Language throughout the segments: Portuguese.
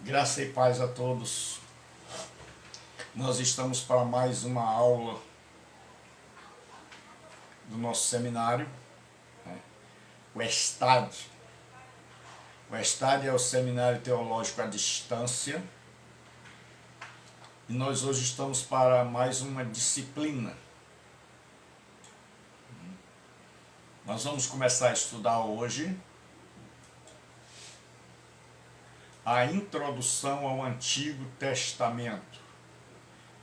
Graça e paz a todos. Nós estamos para mais uma aula do nosso seminário, o ESTAD. O ESTAD é o Seminário Teológico à Distância. E nós hoje estamos para mais uma disciplina. Nós vamos começar a estudar hoje a introdução ao Antigo Testamento.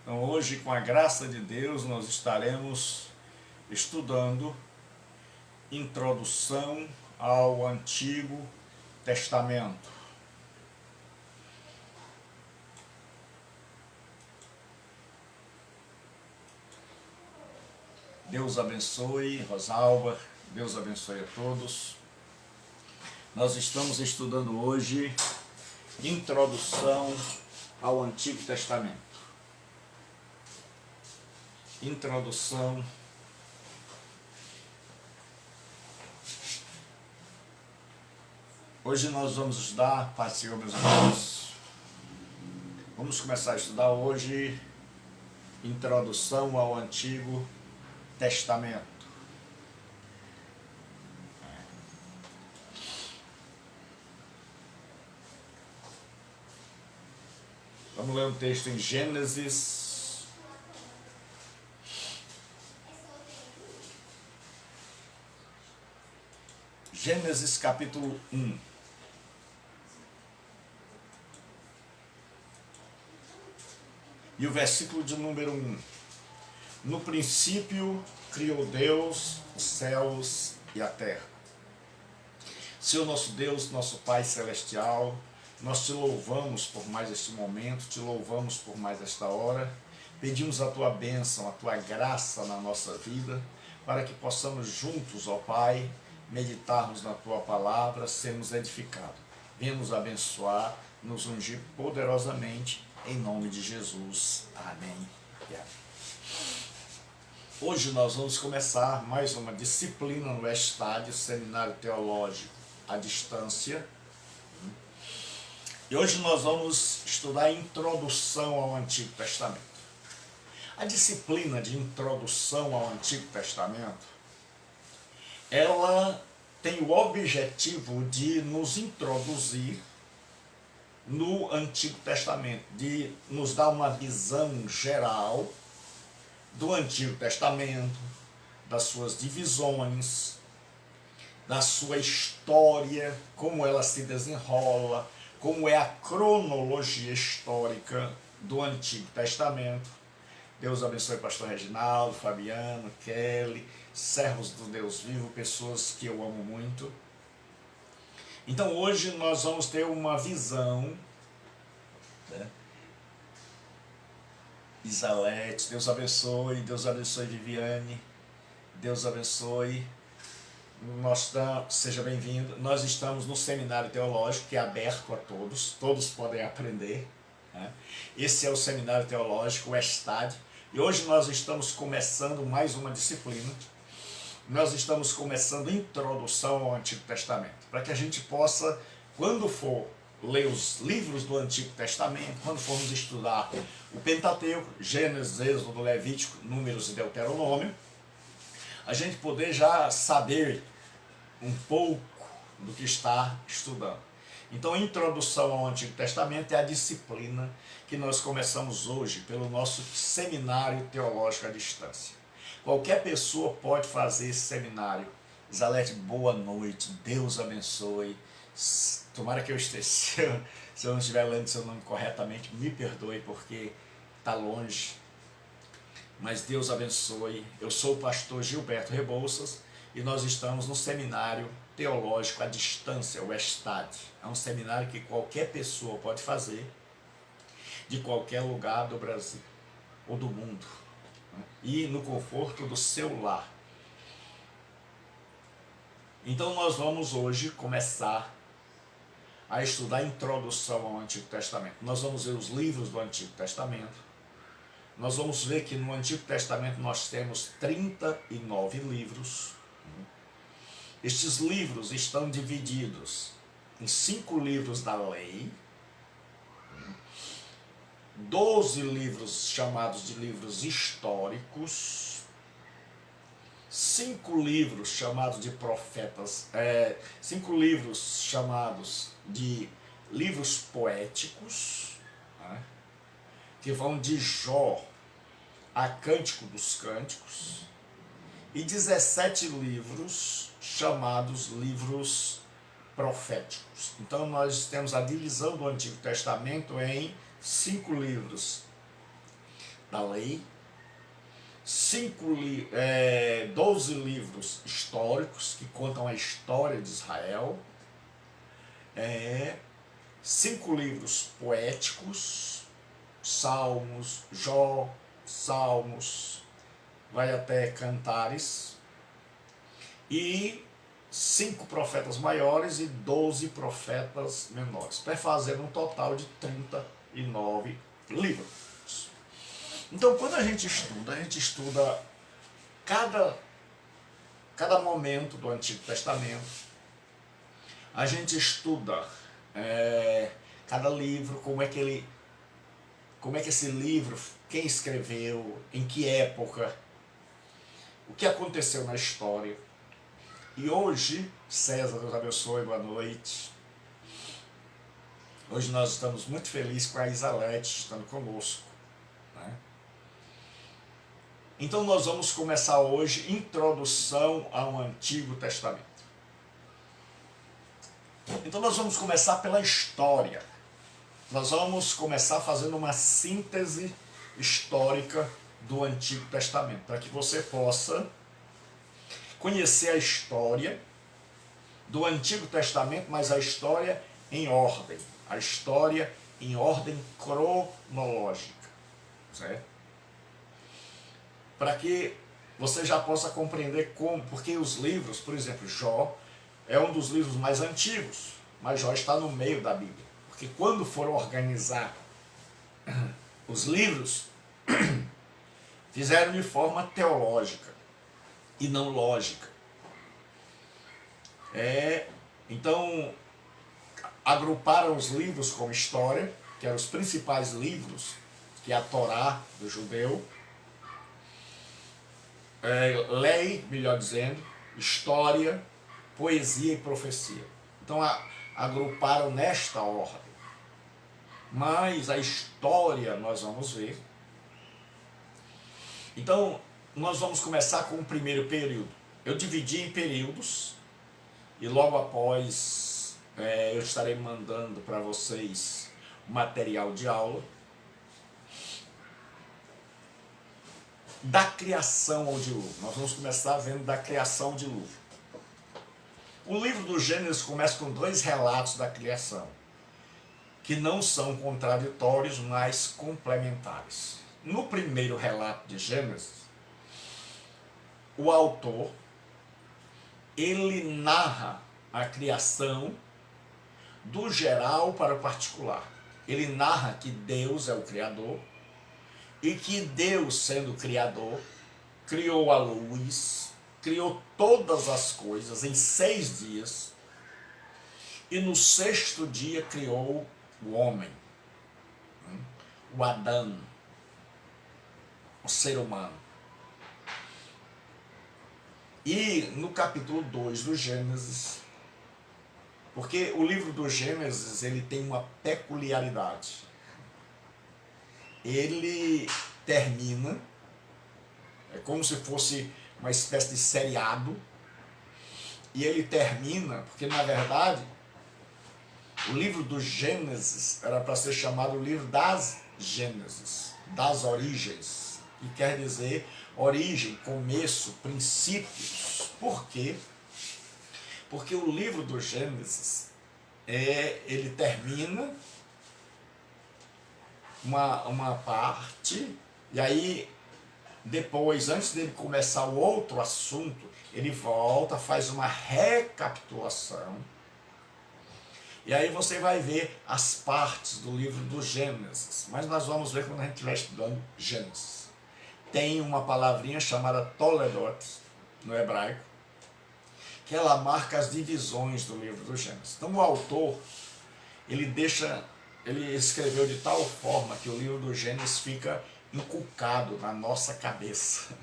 Então hoje, com a graça de Deus, nós estaremos estudando introdução ao Antigo Testamento. Deus abençoe, Rosalba, Deus abençoe a todos. Nós estamos estudando hoje introdução ao Antigo Testamento. Introdução Hoje nós vamos estudar, Pai Senhor, meus irmãos. Vamos começar a estudar hoje introdução ao Antigo Testamento. Vamos ler um texto em Gênesis. Gênesis capítulo 1. E o versículo de número 1. No princípio criou Deus os céus e a terra. Senhor nosso Deus, nosso Pai Celestial, nós te louvamos por mais este momento, te louvamos por mais esta hora. Pedimos a tua bênção, a tua graça na nossa vida, para que possamos juntos, ó Pai, meditarmos na tua palavra, sermos edificados. Venha nos abençoar, nos ungir poderosamente, em nome de Jesus. Amém e amém. Hoje nós vamos começar mais uma disciplina no ESTAD, Seminário Teológico à Distância. E hoje nós vamos estudar a introdução ao Antigo Testamento. A disciplina de introdução ao Antigo Testamento, ela tem o objetivo de nos introduzir no Antigo Testamento, de nos dar uma visão geral do Antigo Testamento, das suas divisões, da sua história, como ela se desenrola, como é a cronologia histórica do Antigo Testamento. Deus abençoe pastor Reginaldo, Fabiano, Kelly, servos do Deus vivo, pessoas que eu amo muito. Então hoje nós vamos ter uma visão, né? Isalete, Deus abençoe Viviane, Deus abençoe. Seja bem-vindo. Nós estamos no Seminário Teológico, que é aberto a todos, todos podem aprender, né? Esse é o Seminário Teológico, o ESTAD, e hoje nós estamos começando mais uma disciplina. Nós estamos começando a introdução ao Antigo Testamento, para que a gente possa, quando for ler os livros do Antigo Testamento, quando formos estudar o Pentateuco, Gênesis, Êxodo, Levítico, Números e Deuteronômio, a gente poder já saber um pouco do que está estudando. Então, a introdução ao Antigo Testamento é a disciplina que nós começamos hoje pelo nosso Seminário Teológico à Distância. Qualquer pessoa pode fazer esse seminário. Isalete, boa noite, Deus abençoe. Tomara que eu esteja, se eu não estiver lendo seu nome corretamente, me perdoe porque está longe. Mas Deus abençoe. Eu sou o pastor Gilberto Rebouças e nós estamos no Seminário Teológico à Distância, o ESTAD. É um seminário que qualquer pessoa pode fazer, de qualquer lugar do Brasil ou do mundo, né? E no conforto do seu lar. Então nós vamos hoje começar a estudar a introdução ao Antigo Testamento. Nós vamos ver os livros do Antigo Testamento. Nós vamos ver que no Antigo Testamento nós temos 39 livros. Estes livros estão divididos em 5 livros da lei, 12 livros chamados de livros históricos, 5 livros chamados de profetas, 5 livros chamados de livros poéticos, né, que vão de Jó a Cântico dos Cânticos, e 17 livros chamados livros proféticos. Então nós temos a divisão do Antigo Testamento em 5 livros da lei, 12 livros históricos que contam a história de Israel, 5 livros poéticos, Salmos, Jó, Salmos, vai até Cantares, e 5 profetas maiores e 12 profetas menores, para fazer um total de 39 livros. Então, quando a gente estuda cada momento do Antigo Testamento, a gente estuda cada livro, como é que esse livro, quem escreveu, em que época, o que aconteceu na história. E hoje, César, Deus abençoe, boa noite. Hoje nós estamos muito felizes com a Isalete estando conosco, né? Então nós vamos começar hoje introdução ao Antigo Testamento. Então nós vamos começar pela história. Nós vamos começar fazendo uma síntese histórica do Antigo Testamento, para que você possa conhecer a história do Antigo Testamento, mas a história em ordem, a história em ordem cronológica, certo? Para que você já possa compreender como, porque os livros, por exemplo, Jó é um dos livros mais antigos, mas Jó está no meio da Bíblia, porque quando foram organizar os livros, fizeram de forma teológica e não lógica. Então, agruparam os livros como história, que eram os principais livros, que é a Torá do judeu, lei, melhor dizendo, história, poesia e profecia. Então, agruparam nesta ordem. Mas a história nós vamos ver. Então, nós vamos começar com o primeiro período. Eu dividi em períodos e logo após eu estarei mandando para vocês o material de aula. Da criação ao dilúvio. Nós vamos começar vendo da criação ao dilúvio. O livro do Gênesis começa com 2 relatos da criação, que não são contraditórios, mas complementares. No primeiro relato de Gênesis, o autor, ele narra a criação do geral para o particular. Ele narra que Deus é o Criador e que Deus, sendo o Criador, criou a luz, criou todas as coisas em 6 dias e no 6º dia criou o homem, o Adão, o ser humano. E no capítulo 2 do Gênesis, porque o livro do Gênesis ele tem uma peculiaridade. Ele termina, é como se fosse uma espécie de seriado, e ele termina, porque na verdade o livro do Gênesis era para ser chamado o livro das Gênesis, das origens, que quer dizer origem, começo, princípios. Por quê? Porque o livro do Gênesis, ele termina uma parte, e aí depois, antes dele começar o outro assunto, ele volta, faz uma recapitulação, e aí você vai ver as partes do livro do Gênesis, mas nós vamos ver quando a gente estiver estudando Gênesis. Tem uma palavrinha chamada Toledot, no hebraico, que ela marca as divisões do livro do Gênesis. Então o autor, ele deixa ele escreveu de tal forma que o livro do Gênesis fica inculcado na nossa cabeça.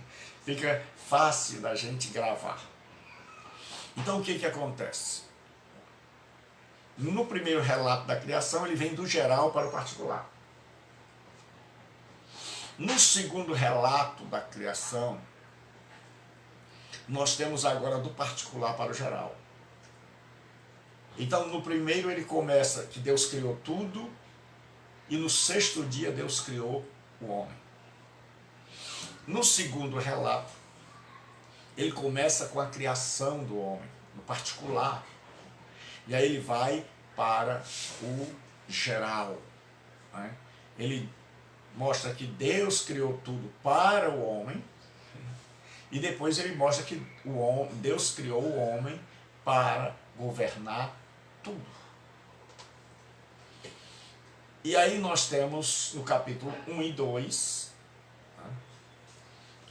Fica fácil da gente gravar. Então o que que acontece? No primeiro relato da criação, ele vem do geral para o particular. No segundo relato da criação, nós temos agora do particular para o geral. Então, no primeiro ele começa que Deus criou tudo e no sexto dia Deus criou o homem. No segundo relato, ele começa com a criação do homem, no particular. E aí ele vai para o geral. Né? Ele mostra que Deus criou tudo para o homem. E depois ele mostra que Deus criou o homem para governar tudo. E aí nós temos no capítulo 1 e 2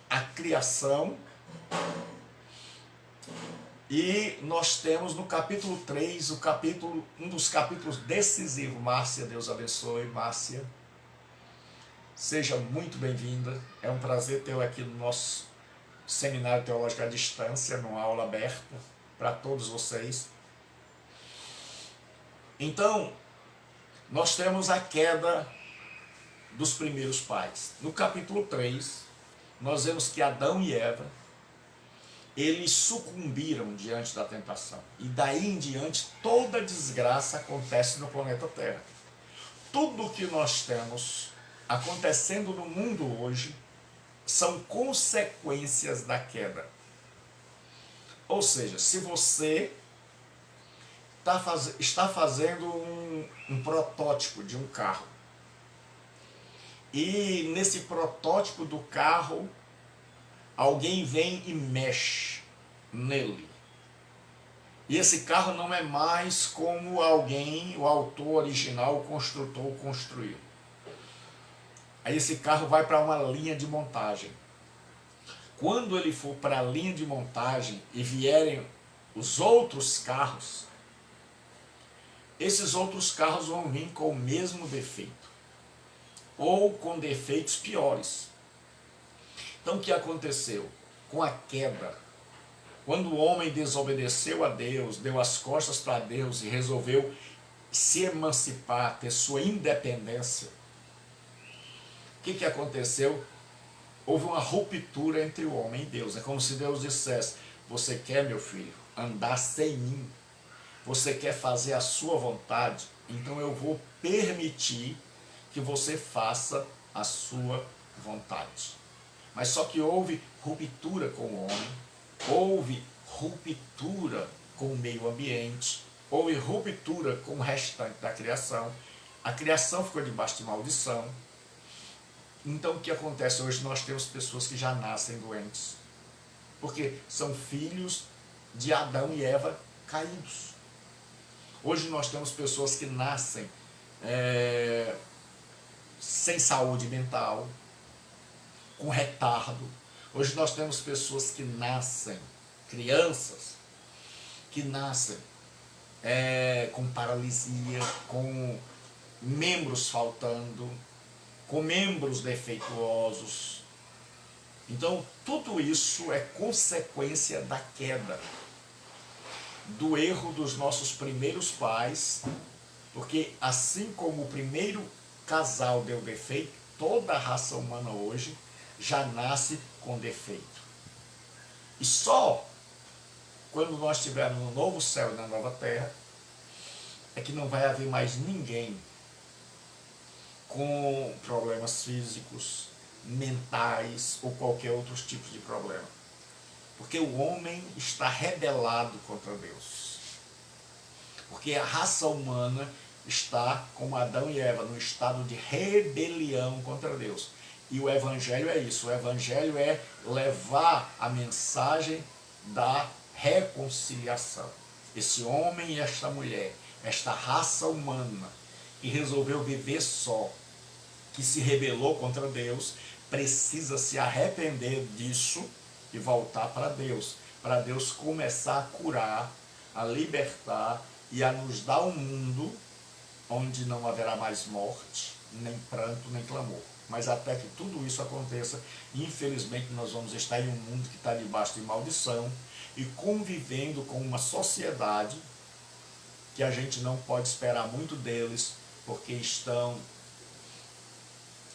a criação. E nós temos no capítulo 3, um dos capítulos decisivos. Márcia, Deus abençoe, Márcia. Seja muito bem-vinda. É um prazer tê-la aqui no nosso Seminário Teológico à Distância, numa aula aberta para todos vocês. Então, nós temos a queda dos primeiros pais. No capítulo 3, nós vemos que Adão e Eva, eles sucumbiram diante da tentação. E daí em diante, toda desgraça acontece no planeta Terra. Tudo que nós temos acontecendo no mundo hoje são consequências da queda. Ou seja, se você está fazendo um protótipo de um carro, e nesse protótipo do carro alguém vem e mexe nele, e esse carro não é mais como o autor original, o construtor, construiu. Aí esse carro vai para uma linha de montagem. Quando ele for para a linha de montagem e vierem os outros carros, esses outros carros vão vir com o mesmo defeito, ou com defeitos piores. Então o que aconteceu? Com a queda, quando o homem desobedeceu a Deus, deu as costas para Deus e resolveu se emancipar, ter sua independência, o que aconteceu? Houve uma ruptura entre o homem e Deus. É como se Deus dissesse: você quer, meu filho, andar sem mim? Você quer fazer a sua vontade? Então eu vou permitir que você faça a sua vontade. Mas só que houve ruptura com o homem, houve ruptura com o meio ambiente, houve ruptura com o restante da criação. A criação ficou debaixo de maldição. Então o que acontece? Hoje nós temos pessoas que já nascem doentes, porque são filhos de Adão e Eva caídos. Hoje nós temos pessoas que nascem sem saúde mental, com retardo. Hoje nós temos pessoas que nascem, crianças, que nascem com paralisia, com membros faltando, com membros defeituosos. Então, tudo isso é consequência da queda, do erro dos nossos primeiros pais, porque assim como o primeiro casal deu defeito, toda a raça humana hoje já nasce com defeito. E só quando nós estivermos no novo céu e na nova terra é que não vai haver mais ninguém com problemas físicos, mentais ou qualquer outro tipo de problema. Porque o homem está rebelado contra Deus. Porque a raça humana está, como Adão e Eva, no estado de rebelião contra Deus. E o Evangelho é isso. O Evangelho é levar a mensagem da reconciliação. Esse homem e esta mulher, esta raça humana que resolveu viver só, que se rebelou contra Deus, precisa se arrepender disso e voltar para Deus começar a curar, a libertar e a nos dar um mundo onde não haverá mais morte, nem pranto, nem clamor. Mas até que tudo isso aconteça, infelizmente nós vamos estar em um mundo que está debaixo de maldição e convivendo com uma sociedade que a gente não pode esperar muito deles, porque estão...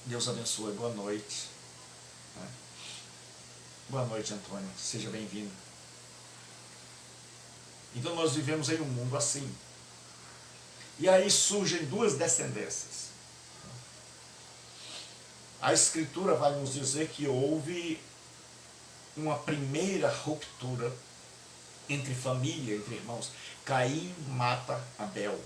Deus abençoe, boa noite. Boa noite, Antônio, seja bem-vindo. Então nós vivemos em um mundo assim. E aí surgem duas descendências. A Escritura vai nos dizer que houve uma primeira ruptura entre família, entre irmãos. Caim mata Abel.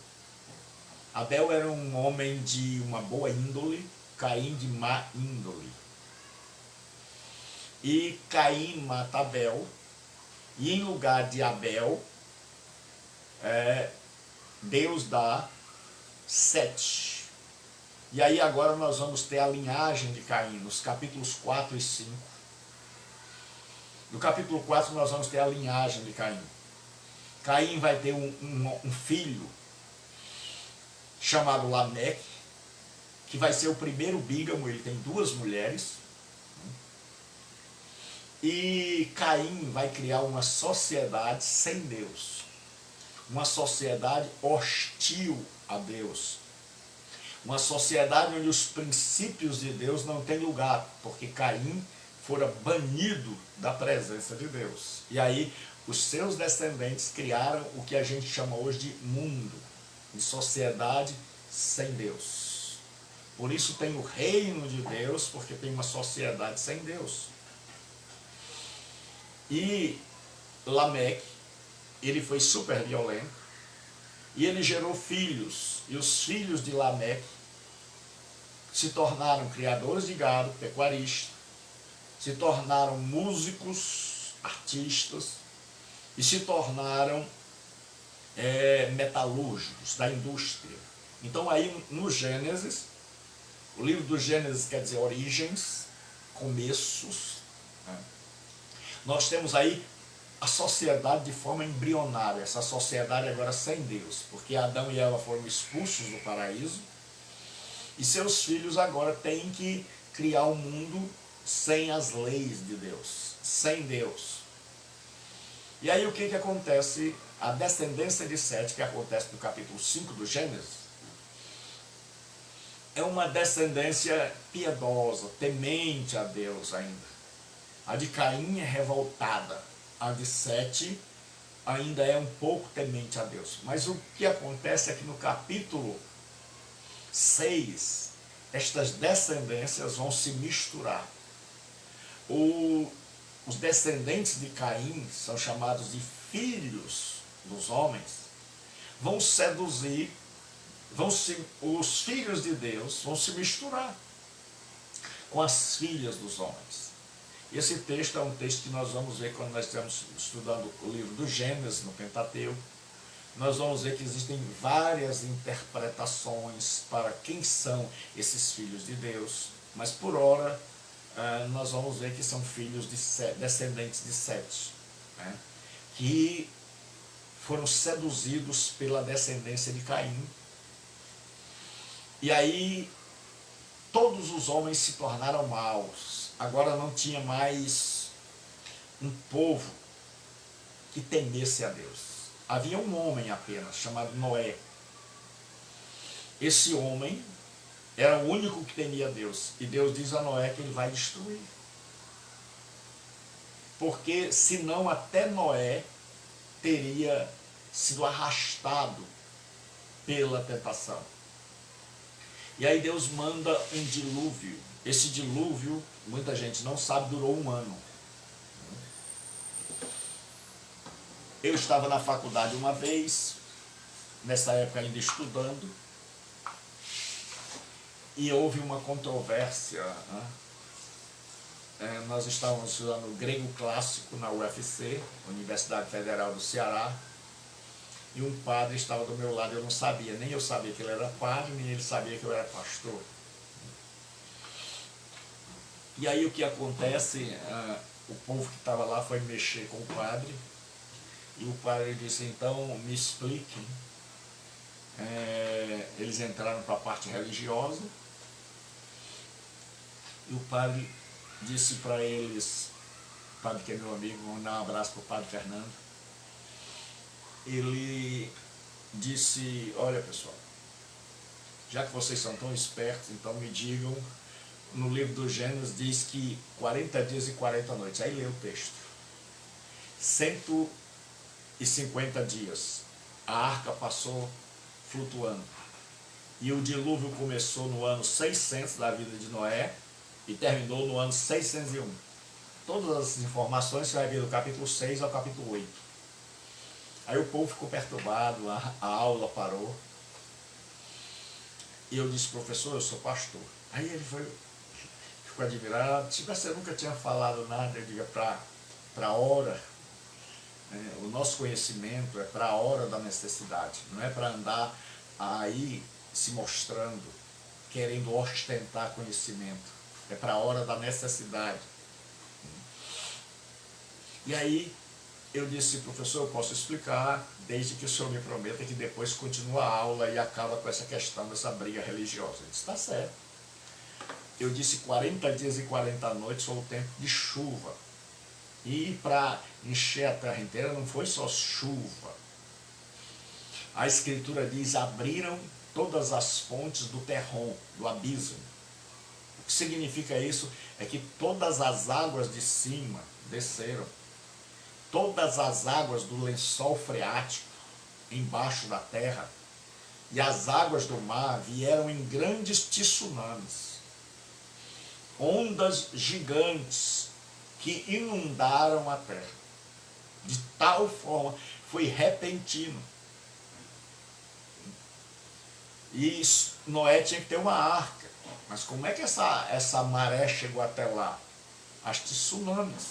Abel era um homem de uma boa índole, Caim de má índole. E Caim mata Abel, e em lugar de Abel, Deus dá Sete. E aí agora nós vamos ter a linhagem de Caim, nos capítulos 4 e 5. No capítulo 4 nós vamos ter a linhagem de Caim. Caim vai ter um filho chamado Lameque, que vai ser o primeiro bígamo, ele tem duas mulheres. E Caim vai criar uma sociedade sem Deus. Uma sociedade hostil a Deus. Uma sociedade onde os princípios de Deus não têm lugar, porque Caim fora banido da presença de Deus. E aí os seus descendentes criaram o que a gente chama hoje de mundo, de sociedade sem Deus. Por isso tem o reino de Deus, porque tem uma sociedade sem Deus. E Lameque, ele foi super violento, e ele gerou filhos, e os filhos de Lameque se tornaram criadores de gado, pecuaristas, se tornaram músicos, artistas, e se tornaram metalúrgicos da indústria. Então aí no Gênesis, o livro do Gênesis quer dizer origens, começos, né? Nós temos aí a sociedade de forma embrionária, essa sociedade agora sem Deus, porque Adão e Eva foram expulsos do paraíso, e seus filhos agora têm que criar um mundo sem as leis de Deus, sem Deus. E aí o que acontece? A descendência de Sete, que acontece no capítulo 5 do Gênesis, é uma descendência piedosa, temente a Deus ainda. A de Caim é revoltada, a de Sete ainda é um pouco temente a Deus. Mas o que acontece é que no capítulo 6, estas descendências vão se misturar. Os descendentes de Caim são chamados de filhos dos homens, vão seduzir, os filhos de Deus vão se misturar com as filhas dos homens. Esse texto é um texto que nós vamos ver quando nós estamos estudando o livro do Gênesis, no Pentateuco. Nós vamos ver que existem várias interpretações para quem são esses filhos de Deus, mas por ora nós vamos ver que são filhos de descendentes de Sete, né, que foram seduzidos pela descendência de Caim. E aí todos os homens se tornaram maus. Agora não tinha mais um povo que temesse a Deus. Havia um homem apenas, chamado Noé. Esse homem era o único que temia a Deus. E Deus diz a Noé que ele vai destruir. Porque senão até Noé teria sido arrastado pela tentação. E aí Deus manda um dilúvio. Esse dilúvio, muita gente não sabe, durou 1 ano. Eu estava na faculdade uma vez, nessa época ainda estudando, e houve uma controvérsia. Nós estávamos estudando grego clássico na UFC, Universidade Federal do Ceará, e um padre estava do meu lado, eu não sabia, nem eu sabia que ele era padre, nem ele sabia que eu era pastor. E aí o que acontece, o povo que estava lá foi mexer com o padre, e o padre disse, então me explique, eles entraram para a parte religiosa, e o padre disse para eles, o padre que é meu amigo, vou mandar um abraço para o padre Fernando, ele disse, olha pessoal, já que vocês são tão espertos, então me digam, no livro do Gênesis diz que 40 dias e 40 noites, aí lê o texto, 150 dias, a arca passou flutuando, e o dilúvio começou no ano 600 da vida de Noé, e terminou no ano 601. Todas as informações você vai ver do capítulo 6 ao capítulo 8. Aí o povo ficou perturbado, a aula parou. E eu disse, professor, eu sou pastor. Aí ele ficou admirado, tipo, você nunca tinha falado nada. Eu digo, para a hora, né, o nosso conhecimento é para a hora da necessidade, não é para andar aí se mostrando, querendo ostentar conhecimento. É para a hora da necessidade. E aí eu disse, professor, eu posso explicar, desde que o senhor me prometa que depois continua a aula e acaba com essa questão dessa briga religiosa. Ele disse, está certo. Eu disse, 40 dias e 40 noites foi o tempo de chuva. E para encher a terra inteira não foi só chuva. A Escritura diz, abriram todas as fontes do terrom, do abismo. O que significa isso? É que todas as águas de cima desceram. Todas as águas do lençol freático embaixo da terra e as águas do mar vieram em grandes tsunamis. Ondas gigantes que inundaram a terra. De tal forma, foi repentino. E Noé tinha que ter uma arca. Mas como é que essa maré chegou até lá? As tsunamis.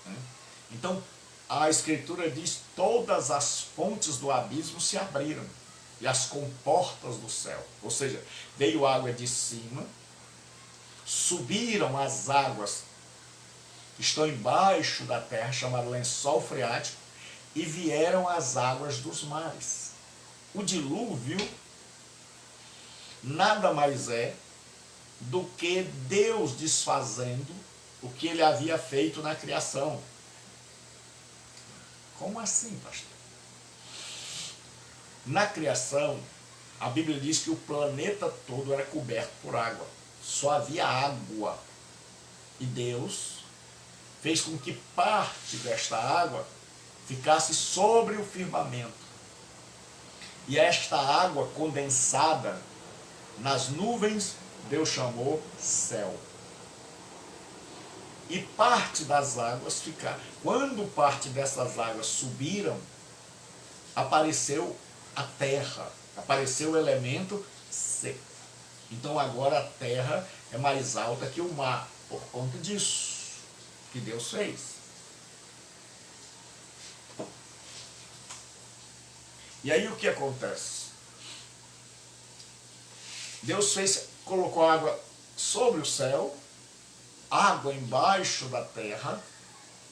Né? Então, a Escritura diz, todas as fontes do abismo se abriram. E as comportas do céu. Ou seja, veio água de cima, subiram as águas que estão embaixo da terra, chamado lençol freático, e vieram as águas dos mares. O dilúvio nada mais é do que Deus desfazendo o que ele havia feito na criação. Como assim, pastor? Na criação, a Bíblia diz que o planeta todo era coberto por água. Só havia água. E Deus fez com que parte desta água ficasse sobre o firmamento. E esta água condensada nas nuvens, Deus chamou céu. E parte das águas ficaram. Quando parte dessas águas subiram, apareceu a terra, apareceu o elemento seco. Então agora a terra é mais alta que o mar, por conta disso que Deus fez. E aí o que acontece? Deus colocou água sobre o céu, água embaixo da terra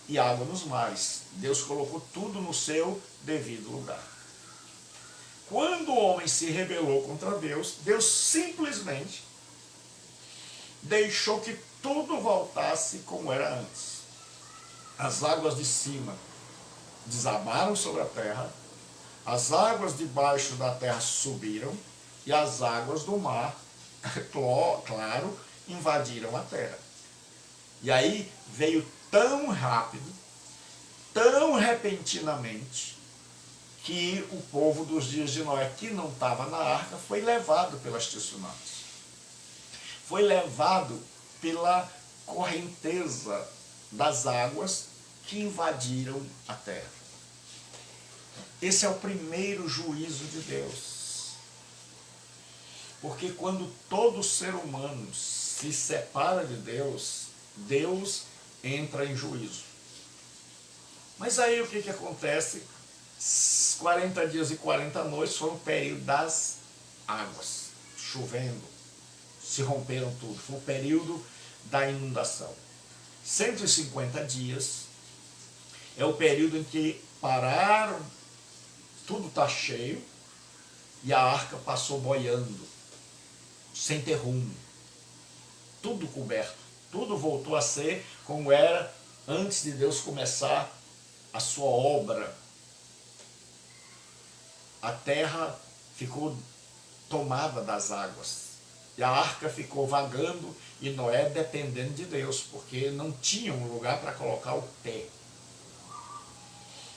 e água nos mares. Deus colocou tudo no seu devido lugar. Quando o homem se rebelou contra Deus, Deus simplesmente deixou que tudo voltasse como era antes. As águas de cima desabaram sobre a terra, as águas debaixo da terra subiram e as águas do mar, claro, invadiram a terra. E aí veio tão rápido, tão repentinamente, que o povo dos dias de Noé, que não estava na arca, foi levado pelas tsunamis. Foi levado pela correnteza das águas que invadiram a terra. Esse é o primeiro juízo de Deus. Porque quando todo ser humano se separa de Deus, Deus entra em juízo. Mas aí o que acontece? 40 dias e 40 noites foi um período das águas, chovendo, se romperam tudo. Foi o período da inundação. 150 dias é o período em que pararam, tudo está cheio, e a arca passou boiando, sem ter rumo, tudo coberto, tudo voltou a ser como era antes de Deus começar a sua obra. A terra ficou tomada das águas, e a arca ficou vagando, e Noé dependendo de Deus, porque não tinha um lugar para colocar o pé.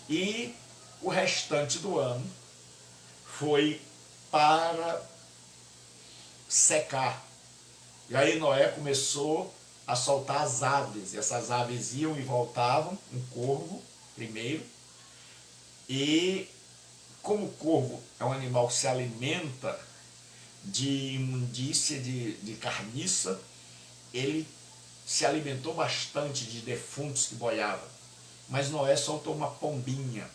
E o restante do ano foi para secar. E aí Noé começou a soltar as aves, e essas aves iam e voltavam, um corvo primeiro, e como o corvo é um animal que se alimenta de imundícia, de carniça, ele se alimentou bastante de defuntos que boiavam. Mas Noé soltou uma pombinha.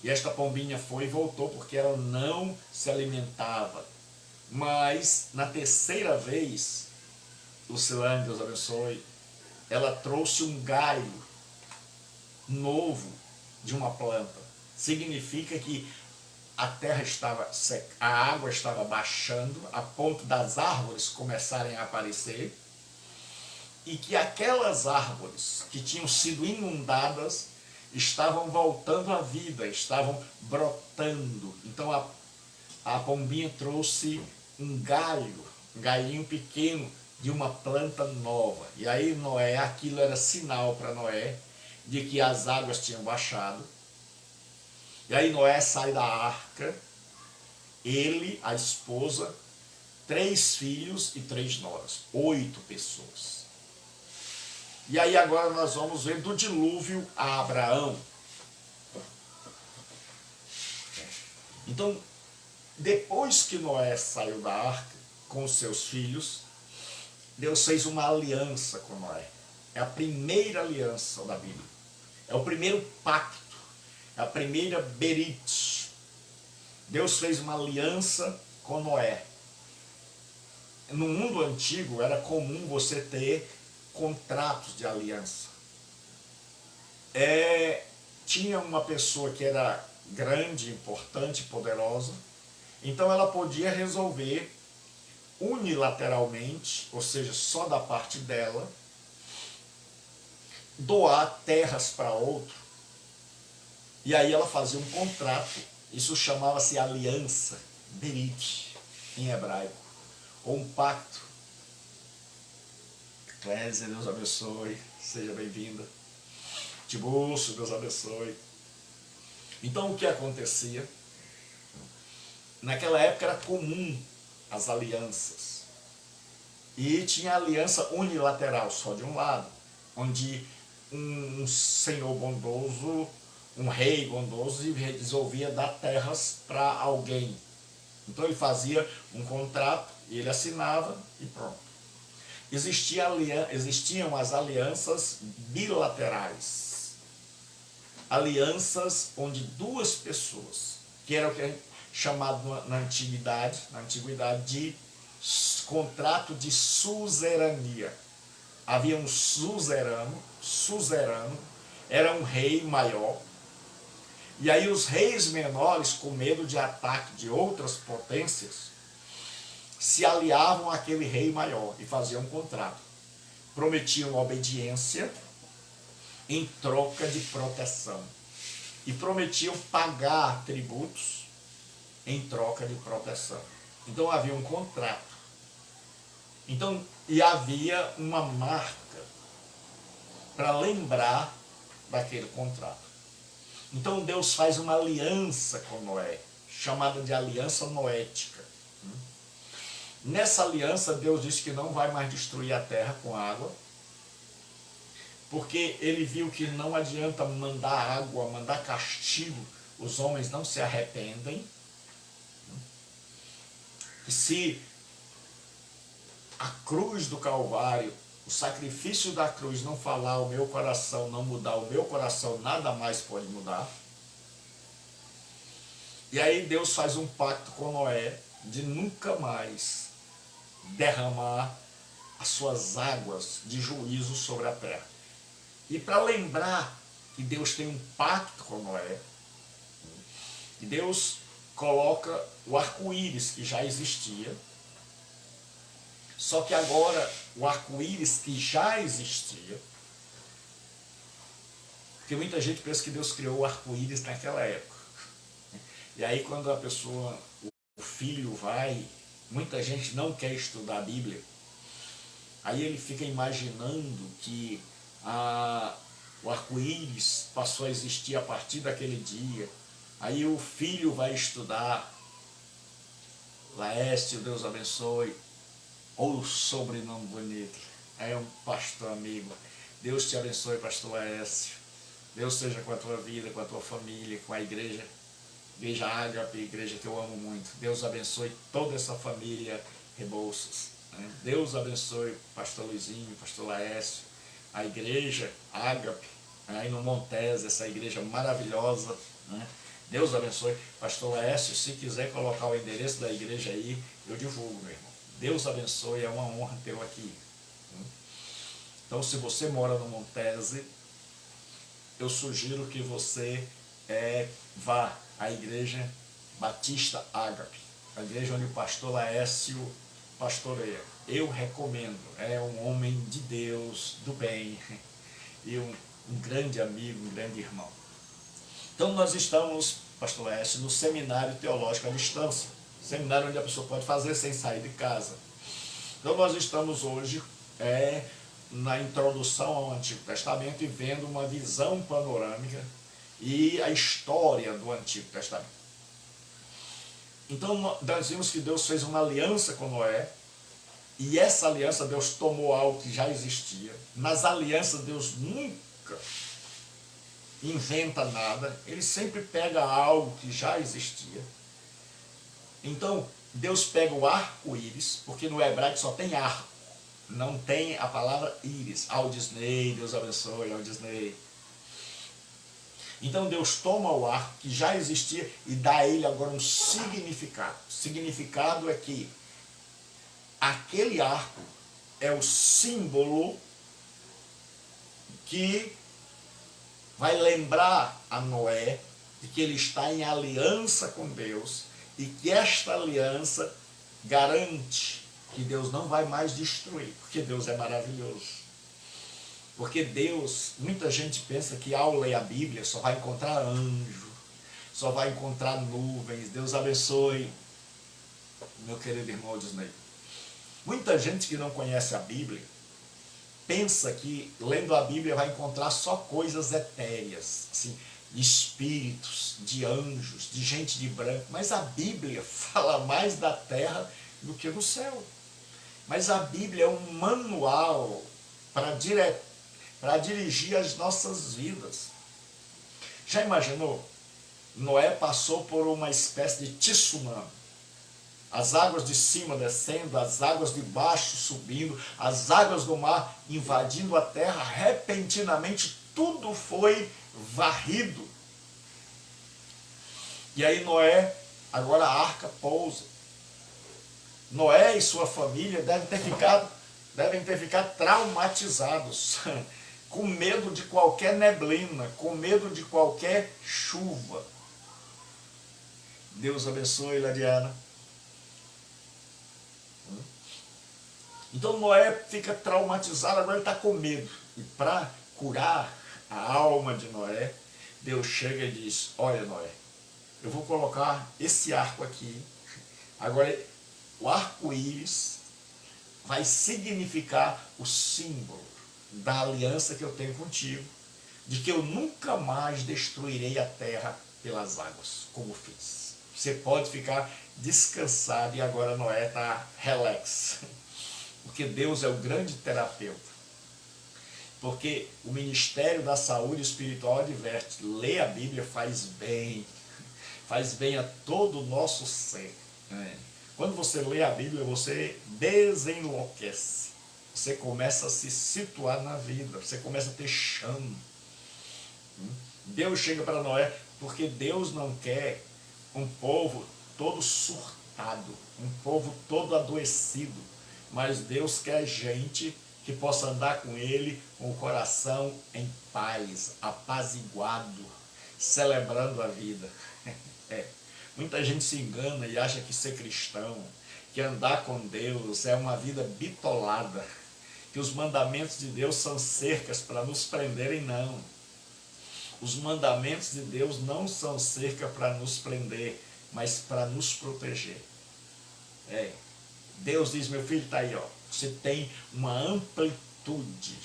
E esta pombinha foi e voltou porque ela não se alimentava. Mas na terceira vez, Lucilane, Deus abençoe, ela trouxe um galho novo de uma planta. Significa que a terra estava seca, a água estava baixando a ponto das árvores começarem a aparecer, e que aquelas árvores que tinham sido inundadas estavam voltando à vida, estavam brotando. Então a pombinha trouxe um galho, um galhinho pequeno de uma planta nova. E aí Noé, aquilo era sinal para Noé de que as águas tinham baixado. E aí Noé sai da arca, ele, a esposa, 3 filhos e 3 noras, 8 pessoas. E aí agora nós vamos ver do dilúvio a Abraão. Então, depois que Noé saiu da arca com os seus filhos, Deus fez uma aliança com Noé. É a primeira aliança da Bíblia. É o primeiro pacto. É a primeira berit. Deus fez uma aliança com Noé. No mundo antigo era comum você ter contratos de aliança. Tinha uma pessoa que era grande, importante, poderosa, então ela podia resolver unilateralmente, ou seja, só da parte dela, doar terras para outro. E aí ela fazia um contrato, isso chamava-se aliança, berit, em hebraico, ou um pacto. Clésia, Deus abençoe, seja bem-vinda. Tibúrcio, Deus abençoe. Então o que acontecia? Naquela época era comum as alianças. E tinha aliança unilateral, só de um lado, onde um senhor bondoso, um rei bondoso, resolvia dar terras para alguém. Então ele fazia um contrato, e ele assinava e pronto. Existiam as alianças bilaterais. Alianças onde 2 pessoas, que era o que é chamado na antiguidade de contrato de suzerania. Havia um suzerano era um rei maior, e aí os reis menores, com medo de ataque de outras potências, se aliavam àquele rei maior e faziam um contrato. Prometiam obediência em troca de proteção. E prometiam pagar tributos em troca de proteção. Então havia um contrato. Então, e havia uma marca para lembrar daquele contrato. Então Deus faz uma aliança com Noé, chamada de aliança noética. Nessa aliança, Deus diz que não vai mais destruir a terra com água, porque ele viu que não adianta mandar água, mandar castigo, os homens não se arrependem. E se a cruz do Calvário, o sacrifício da cruz não falar o meu coração, não mudar o meu coração, nada mais pode mudar. E aí Deus faz um pacto com Noé de nunca mais derramar as suas águas de juízo sobre a terra. E para lembrar que Deus tem um pacto com Noé, que Deus coloca o arco-íris que já existia, só que agora o arco-íris que já existia, porque muita gente pensa que Deus criou o arco-íris naquela época. E aí quando a pessoa, o filho vai, muita gente não quer estudar a Bíblia, aí ele fica imaginando que o arco-íris passou a existir a partir daquele dia. Aí o filho vai estudar, Laércio, Deus abençoe, ou sobrenome bonito, é um pastor amigo. Deus te abençoe, pastor Laércio. Deus seja com a tua vida, com a tua família, com a igreja Ágape, igreja que eu amo muito. Deus abençoe toda essa família Rebouças. Deus abençoe pastor Luizinho, pastor Laércio, a igreja Ágape, aí no Montes, essa igreja maravilhosa. Deus abençoe. Pastor Laércio, se quiser colocar o endereço da igreja aí, eu divulgo, meu irmão. Deus abençoe, é uma honra ter aqui. Então, se você mora no Montese, eu sugiro que você vá à igreja Batista Ágape, a igreja onde o pastor Laércio pastoreia. Eu recomendo, é um homem de Deus, do bem, e um grande amigo, um grande irmão. Então nós estamos, pastor Laércio, no seminário teológico à distância, seminário onde a pessoa pode fazer sem sair de casa. Então nós estamos hoje na introdução ao Antigo Testamento e vendo uma visão panorâmica e a história do Antigo Testamento. Então nós vimos que Deus fez uma aliança com Noé, e essa aliança Deus tomou algo que já existia. Nas alianças Deus nunca inventa nada, ele sempre pega algo que já existia. Então Deus pega o arco-íris, porque no hebraico só tem arco, não tem a palavra íris. Ao Disney, Deus abençoe, ao Disney. Então Deus toma o arco que já existia e dá a ele agora um significado. O significado é que aquele arco é o símbolo que vai lembrar a Noé de que ele está em aliança com Deus e que esta aliança garante que Deus não vai mais destruir, porque Deus é maravilhoso. Porque Deus, muita gente pensa que ao ler a Bíblia só vai encontrar anjo, só vai encontrar nuvens. Deus abençoe, meu querido irmão Disney. Muita gente que não conhece a Bíblia pensa que lendo a Bíblia vai encontrar só coisas etéreas, assim, de espíritos, de anjos, de gente de branco. Mas a Bíblia fala mais da terra do que do céu. Mas a Bíblia é um manual para dirigir as nossas vidas. Já imaginou? Noé passou por uma espécie de tsunami. As águas de cima descendo, as águas de baixo subindo, as águas do mar invadindo a terra, repentinamente tudo foi varrido. E aí Noé, agora a arca pousa. Noé e sua família devem ter ficado traumatizados, com medo de qualquer neblina, com medo de qualquer chuva. Deus abençoe, Ladiana. Então Noé fica traumatizado, agora ele está com medo. E para curar a alma de Noé, Deus chega e diz: olha, Noé, eu vou colocar esse arco aqui. Agora, o arco-íris vai significar o símbolo da aliança que eu tenho contigo, de que eu nunca mais destruirei a terra pelas águas, como fiz. Você pode ficar descansado. E agora Noé está relax, porque Deus é o grande terapeuta. Porque o Ministério da Saúde Espiritual adverte: ler a Bíblia faz bem a todo o nosso ser. Quando você lê a Bíblia, você desenlouquece. Você começa a se situar na vida, você começa a ter chama. Deus chega para Noé, porque Deus não quer um povo todo surtado, um povo todo adoecido, mas Deus quer gente que possa andar com Ele com o coração em paz, apaziguado, celebrando a vida. Muita gente se engana e acha que ser cristão, que andar com Deus é uma vida bitolada, que os mandamentos de Deus são cercas para nos prenderem, não. Os mandamentos de Deus não são cerca para nos prender, mas para nos proteger. Deus diz, meu filho, está aí, ó, você tem uma amplitude,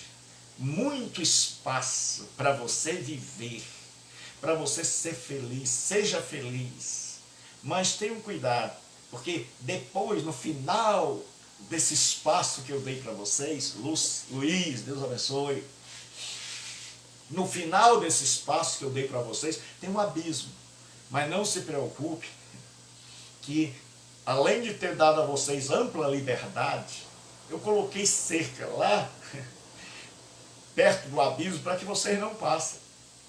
muito espaço para você viver, para você ser feliz, seja feliz. Mas tenha um cuidado, porque depois, no final desse espaço que eu dei para vocês, Luiz, Deus abençoe, no final desse espaço que eu dei para vocês, tem um abismo. Mas não se preocupe, que além de ter dado a vocês ampla liberdade, eu coloquei cerca lá, perto do abismo, para que vocês não passem.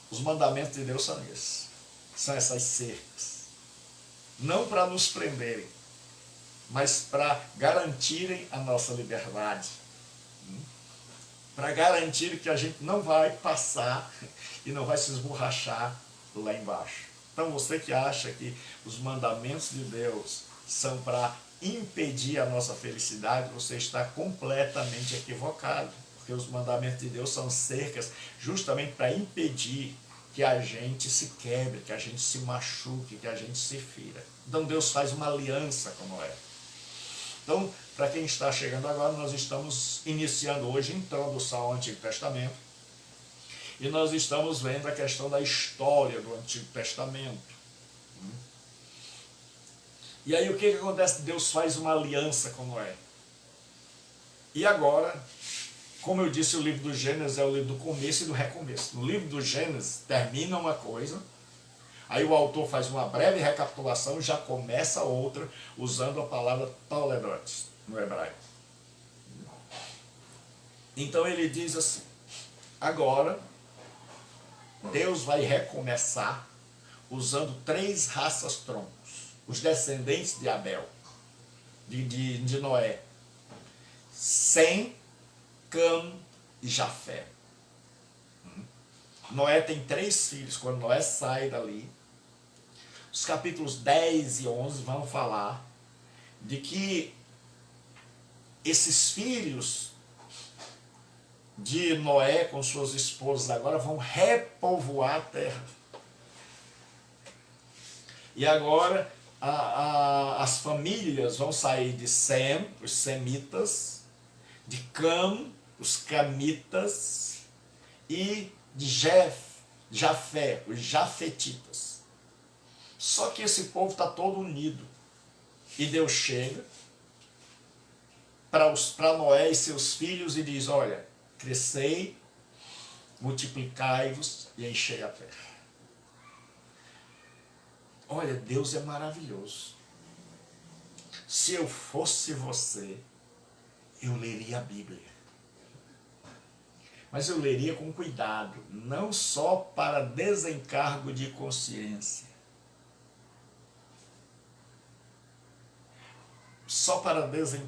Os mandamentos de Deus são esses. São essas cercas. Não para nos prenderem, mas para garantirem a nossa liberdade. Para garantir que a gente não vai passar e não vai se esborrachar lá embaixo. Então você que acha que os mandamentos de Deus são para impedir a nossa felicidade, você está completamente equivocado. Porque os mandamentos de Deus são cercas justamente para impedir que a gente se quebre, que a gente se machuque, que a gente se fira. Então Deus faz uma aliança com Noé. Então, para quem está chegando agora, nós estamos iniciando hoje a introdução ao Antigo Testamento. E nós estamos vendo a questão da história do Antigo Testamento. E aí o que acontece? Deus faz uma aliança com Noé. E agora, como eu disse, o livro do Gênesis é o livro do começo e do recomeço. No livro do Gênesis termina uma coisa, aí o autor faz uma breve recapitulação e já começa outra, usando a palavra toledot no hebraico. Então ele diz assim, agora Deus vai recomeçar usando 3 raças-troncos, os descendentes de Abel, de Noé, Sem, Cam e Jafé. Noé tem 3 filhos. Quando Noé sai dali, os capítulos 10 e 11 vão falar de que esses filhos de Noé com suas esposas agora vão repovoar a terra. E agora as famílias vão sair de Sem, os semitas, de Cam, os camitas, e de Jafé, os jafetitas. Só que esse povo está todo unido. E Deus chega para Noé e seus filhos e diz, olha, crescei, multiplicai-vos e enchei a terra. Olha, Deus é maravilhoso. Se eu fosse você, eu leria a Bíblia. Mas eu leria com cuidado, não só para desencargo de consciência.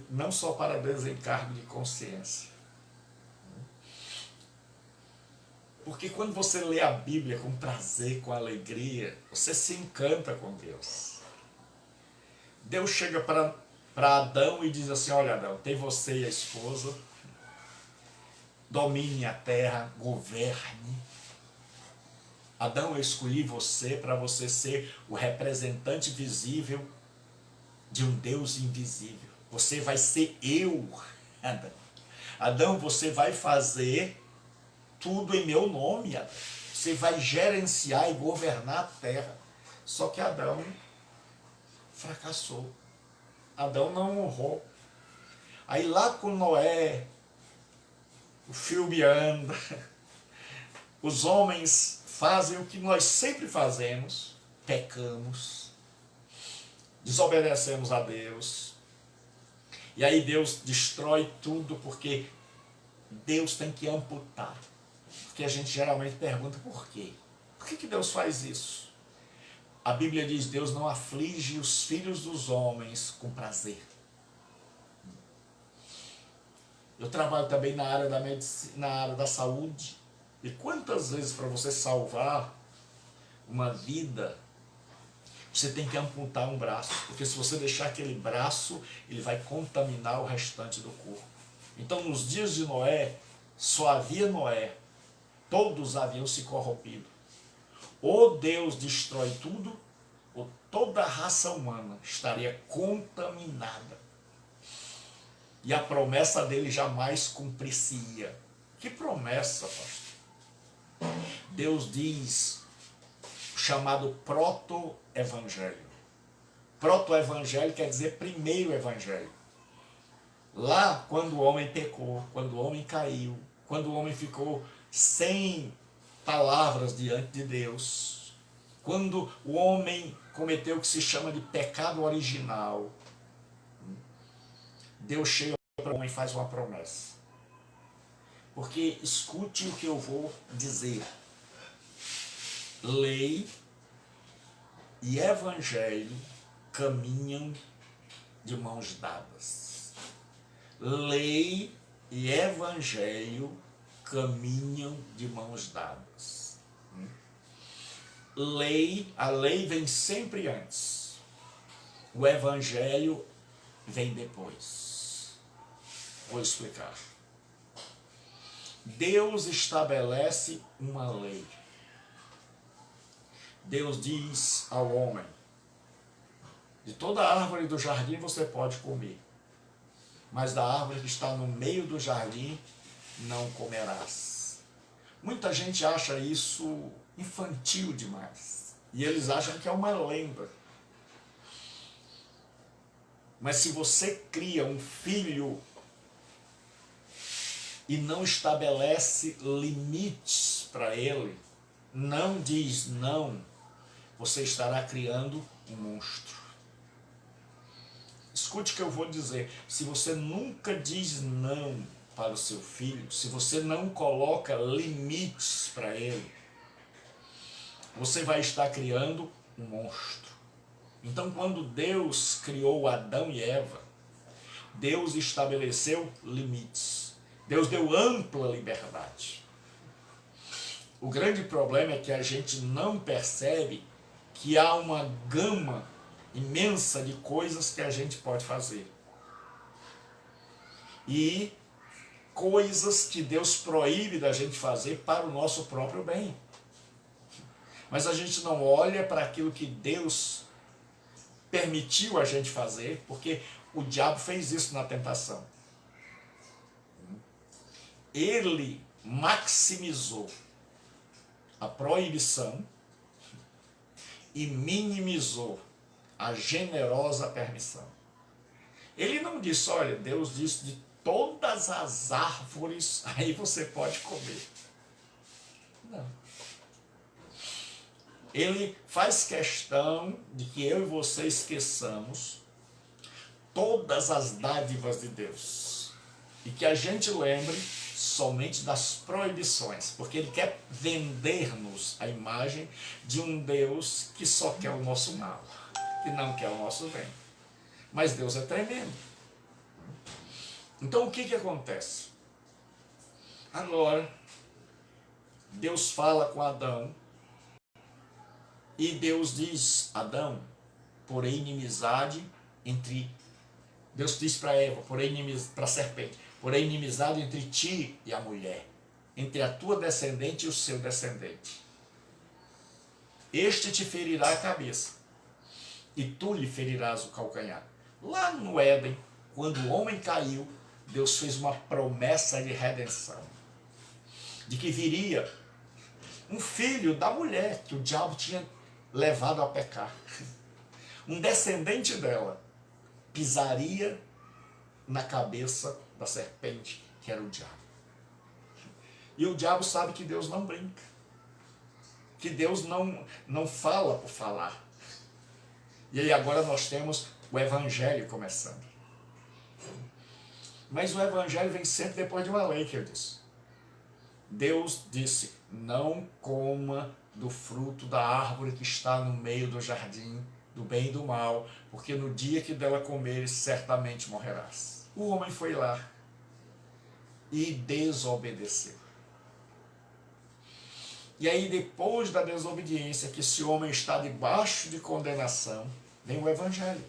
Não só para desencargo de consciência. Porque quando você lê a Bíblia com prazer, com alegria, você se encanta com Deus. Deus chega para Adão e diz assim, olha Adão, tem você e a esposa, domine a terra, governe. Adão, eu escolhi você para você ser o representante visível de um Deus invisível. Você vai ser eu, Adão. Adão, você vai fazer tudo em meu nome, Adão. Você vai gerenciar e governar a terra. Só que Adão fracassou. Adão não honrou. Aí lá com Noé, o filme anda, os homens fazem o que nós sempre fazemos, pecamos, desobedecemos a Deus, e aí Deus destrói tudo, porque Deus tem que amputar. Porque a gente geralmente pergunta por quê? Por que Deus faz isso? A Bíblia diz, Deus não aflige os filhos dos homens com prazer. Eu trabalho também na área da medicina, na área da saúde. E quantas vezes para você salvar uma vida, você tem que amputar um braço, porque se você deixar aquele braço, ele vai contaminar o restante do corpo. Então, nos dias de Noé, só havia Noé, todos haviam se corrompido. Ou Deus destrói tudo, ou toda a raça humana estaria contaminada. E a promessa dele jamais cumprir-se-ia. Que promessa, pastor? Deus diz o chamado proto-evangelho. Proto-evangelho quer dizer primeiro evangelho. Lá, quando o homem pecou, quando o homem caiu, quando o homem ficou sem palavras diante de Deus, quando o homem cometeu o que se chama de pecado original, Deus chega para o homem e faz uma promessa. Porque escute o que eu vou dizer. Lei e evangelho caminham de mãos dadas. Lei e evangelho caminham de mãos dadas. A lei vem sempre antes. O evangelho vem depois. Vou explicar. Deus estabelece uma lei. Deus diz ao homem: de toda árvore do jardim você pode comer, mas da árvore que está no meio do jardim não comerás. Muita gente acha isso infantil demais, e eles acham que é uma lenda. Mas se você cria um filho e não estabelece limites para ele, não diz não, você estará criando um monstro. Escute o que eu vou dizer. Se você nunca diz não para o seu filho, se você não coloca limites para ele, você vai estar criando um monstro. Então, quando Deus criou Adão e Eva, Deus estabeleceu limites. Deus deu ampla liberdade. O grande problema é que a gente não percebe que há uma gama imensa de coisas que a gente pode fazer. E coisas que Deus proíbe da gente fazer para o nosso próprio bem. Mas a gente não olha para aquilo que Deus permitiu a gente fazer, porque o diabo fez isso na tentação. Ele maximizou a proibição e minimizou a generosa permissão. Ele não disse: olha, Deus disse de todas as árvores, aí você pode comer. Não. Ele faz questão de que eu e você esqueçamos todas as dádivas de Deus e que a gente lembre somente das proibições, porque ele quer vender-nos a imagem de um Deus que só quer o nosso mal, que não quer o nosso bem. Mas Deus é tremendo. Então o que acontece? Agora, Deus fala com Adão e Deus diz: Adão, porém inimizade entre... Deus diz para Eva, para a serpente: porém inimizade entre ti e a mulher, entre a tua descendente e o seu descendente. Este te ferirá a cabeça, e tu lhe ferirás o calcanhar. Lá no Éden, quando o homem caiu, Deus fez uma promessa de redenção, de que viria um filho da mulher que o diabo tinha levado a pecar. Um descendente dela pisaria na cabeça da serpente, que era o diabo. E o diabo sabe que Deus não brinca, que Deus não fala por falar. E aí agora nós temos o evangelho começando. Mas o evangelho vem sempre depois de uma lei, que eu disse. Deus disse: não coma do fruto da árvore que está no meio do jardim, do bem e do mal, porque no dia que dela comeres, certamente morrerás. O homem foi lá e desobedeceu. E aí, depois da desobediência, que esse homem está debaixo de condenação, vem o Evangelho.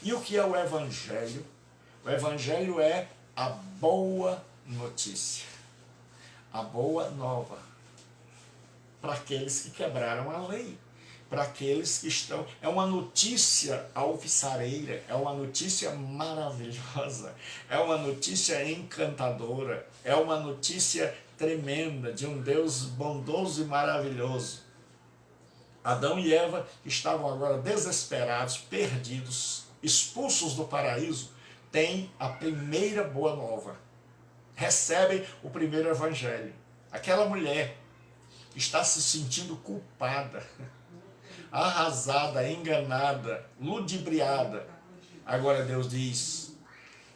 E o que é o Evangelho? O Evangelho é a boa notícia, a boa nova, para aqueles que quebraram a lei, para aqueles que estão... É uma notícia alvissareira, é uma notícia maravilhosa, é uma notícia encantadora, é uma notícia tremenda de um Deus bondoso e maravilhoso. Adão e Eva estavam agora desesperados, perdidos, expulsos do paraíso, têm a primeira boa nova, recebem o primeiro evangelho. Aquela mulher está se sentindo culpada, arrasada, enganada, ludibriada. Agora Deus diz,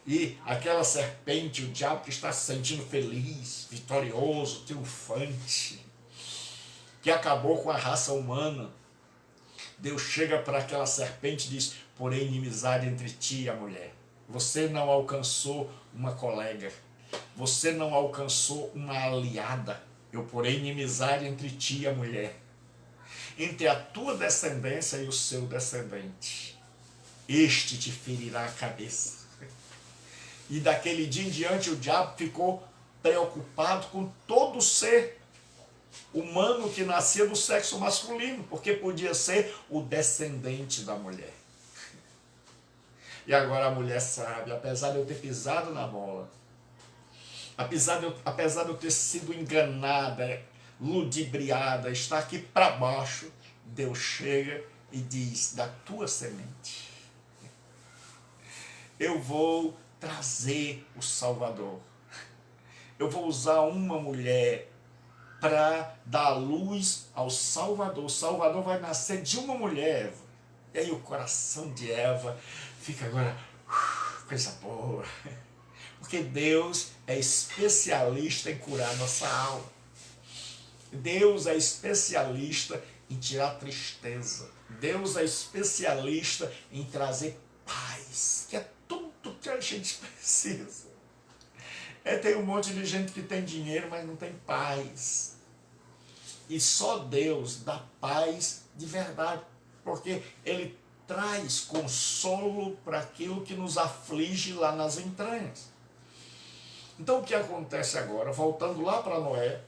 e aquela serpente, o diabo que está se sentindo feliz, vitorioso, triunfante, que acabou com a raça humana, Deus chega para aquela serpente e diz, porém inimizade entre ti e a mulher. Você não alcançou uma colega, você não alcançou uma aliada, eu porém inimizade entre ti e a mulher, entre a tua descendência e o seu descendente. Este te ferirá a cabeça. E daquele dia em diante o diabo ficou preocupado com todo ser humano que nascia do sexo masculino, porque podia ser o descendente da mulher. E agora a mulher sabe, apesar de eu ter pisado na bola, apesar de eu ter sido enganada, ludibriada, estar aqui para baixo, Deus chega e diz, da tua semente, eu vou trazer o Salvador. Eu vou usar uma mulher para dar luz ao Salvador. O Salvador vai nascer de uma mulher, Eva. E aí o coração de Eva fica agora, coisa boa. Porque Deus é especialista em curar nossa alma. Deus é especialista em tirar tristeza. Deus é especialista em trazer paz, que é tudo que a gente precisa. Tem um monte de gente que tem dinheiro, mas não tem paz. E só Deus dá paz de verdade, porque Ele traz consolo para aquilo que nos aflige lá nas entranhas. Então o que acontece agora? Voltando lá para Noé,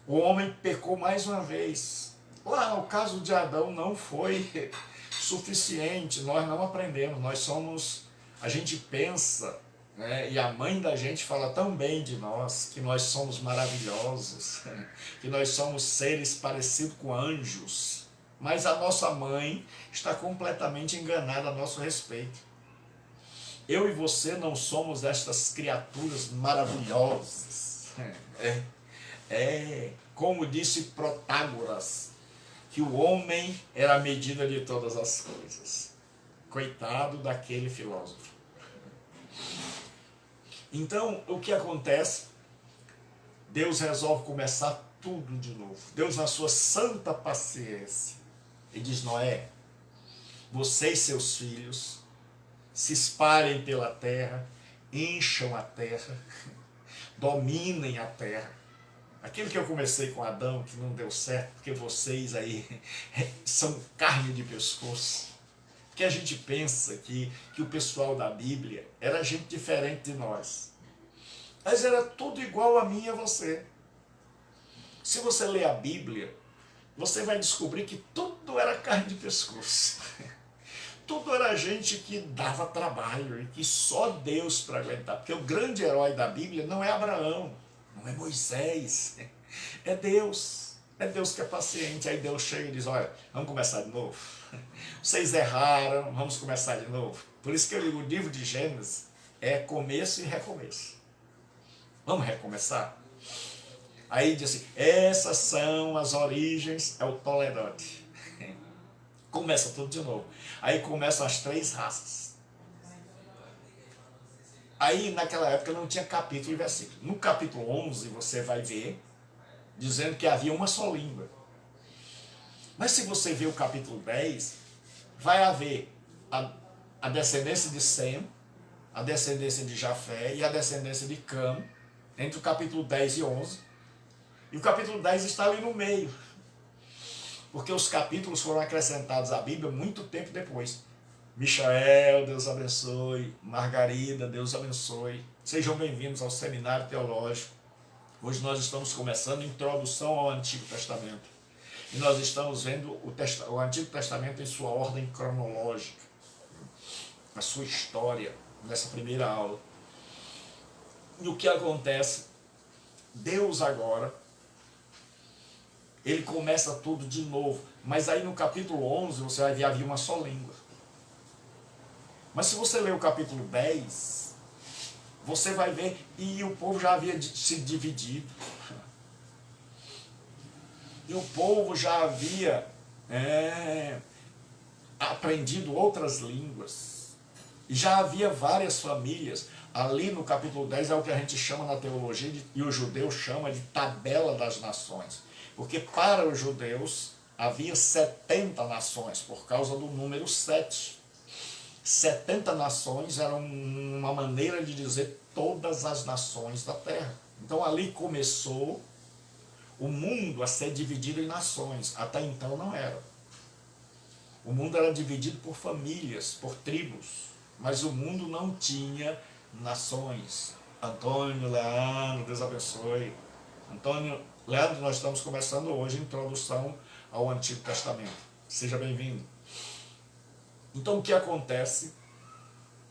o homem pecou mais uma vez. Lá o caso de Adão não foi suficiente, nós não aprendemos, a gente pensa, né, e a mãe da gente fala tão bem de nós, que nós somos maravilhosos, que nós somos seres parecidos com anjos, mas a nossa mãe está completamente enganada a nosso respeito. Eu e você não somos estas criaturas maravilhosas. Como disse Protágoras, que o homem era a medida de todas as coisas. Coitado daquele filósofo. Então, o que acontece? Deus resolve começar tudo de novo. Deus, na sua santa paciência, ele diz, Noé, você e seus filhos se espalhem pela terra, encham a terra, dominem a terra. Aquilo que eu comecei com Adão, que não deu certo, porque vocês aí são carne de pescoço. Porque a gente pensa que o pessoal da Bíblia era gente diferente de nós. Mas era tudo igual a mim e a você. Se você ler a Bíblia, você vai descobrir que tudo era carne de pescoço. Tudo era gente que dava trabalho e que só Deus para aguentar. Porque o grande herói da Bíblia não é Abraão, não é Moisés, é Deus. É Deus que é paciente. Aí Deus chega e diz, olha, vamos começar de novo. Vocês erraram, vamos começar de novo. Por isso que eu digo, o livro de Gênesis é começo e recomeço. Vamos recomeçar? Aí diz assim, essas são as origens, é o Toledote. Começa tudo de novo. Aí começam as 3 raças. Aí naquela época não tinha capítulo e versículo. No capítulo 11 você vai ver, dizendo que havia uma só língua. Mas se você ver o capítulo 10, vai haver a descendência de Sem, a descendência de Jafé e a descendência de Cam, entre o capítulo 10 e 11. E o capítulo 10 está ali no meio. Porque os capítulos foram acrescentados à Bíblia muito tempo depois. Michael, Deus abençoe. Margarida, Deus abençoe. Sejam bem-vindos ao Seminário Teológico. Hoje nós estamos começando a introdução ao Antigo Testamento. E nós estamos vendo o Antigo Testamento em sua ordem cronológica, a sua história, nessa primeira aula. E o que acontece? Deus agora, ele começa tudo de novo. Mas aí no capítulo 11 você vai ver, havia uma só língua. Mas se você ler o capítulo 10, você vai ver, e o povo já havia se dividido. E o povo já havia aprendido outras línguas. E já havia várias famílias. Ali no capítulo 10 é o que a gente chama na teologia, e o judeu chama de tabela das nações. Porque para os judeus havia 70 nações, por causa do número 7. 70 nações eram uma maneira de dizer todas as nações da terra. Então ali começou o mundo a ser dividido em nações. Até então não era. O mundo era dividido por famílias, por tribos. Mas o mundo não tinha nações. Antônio, Leandro, Deus abençoe. Antônio, Leandro, nós estamos começando hoje a introdução ao Antigo Testamento. Seja bem-vindo. Então o que acontece?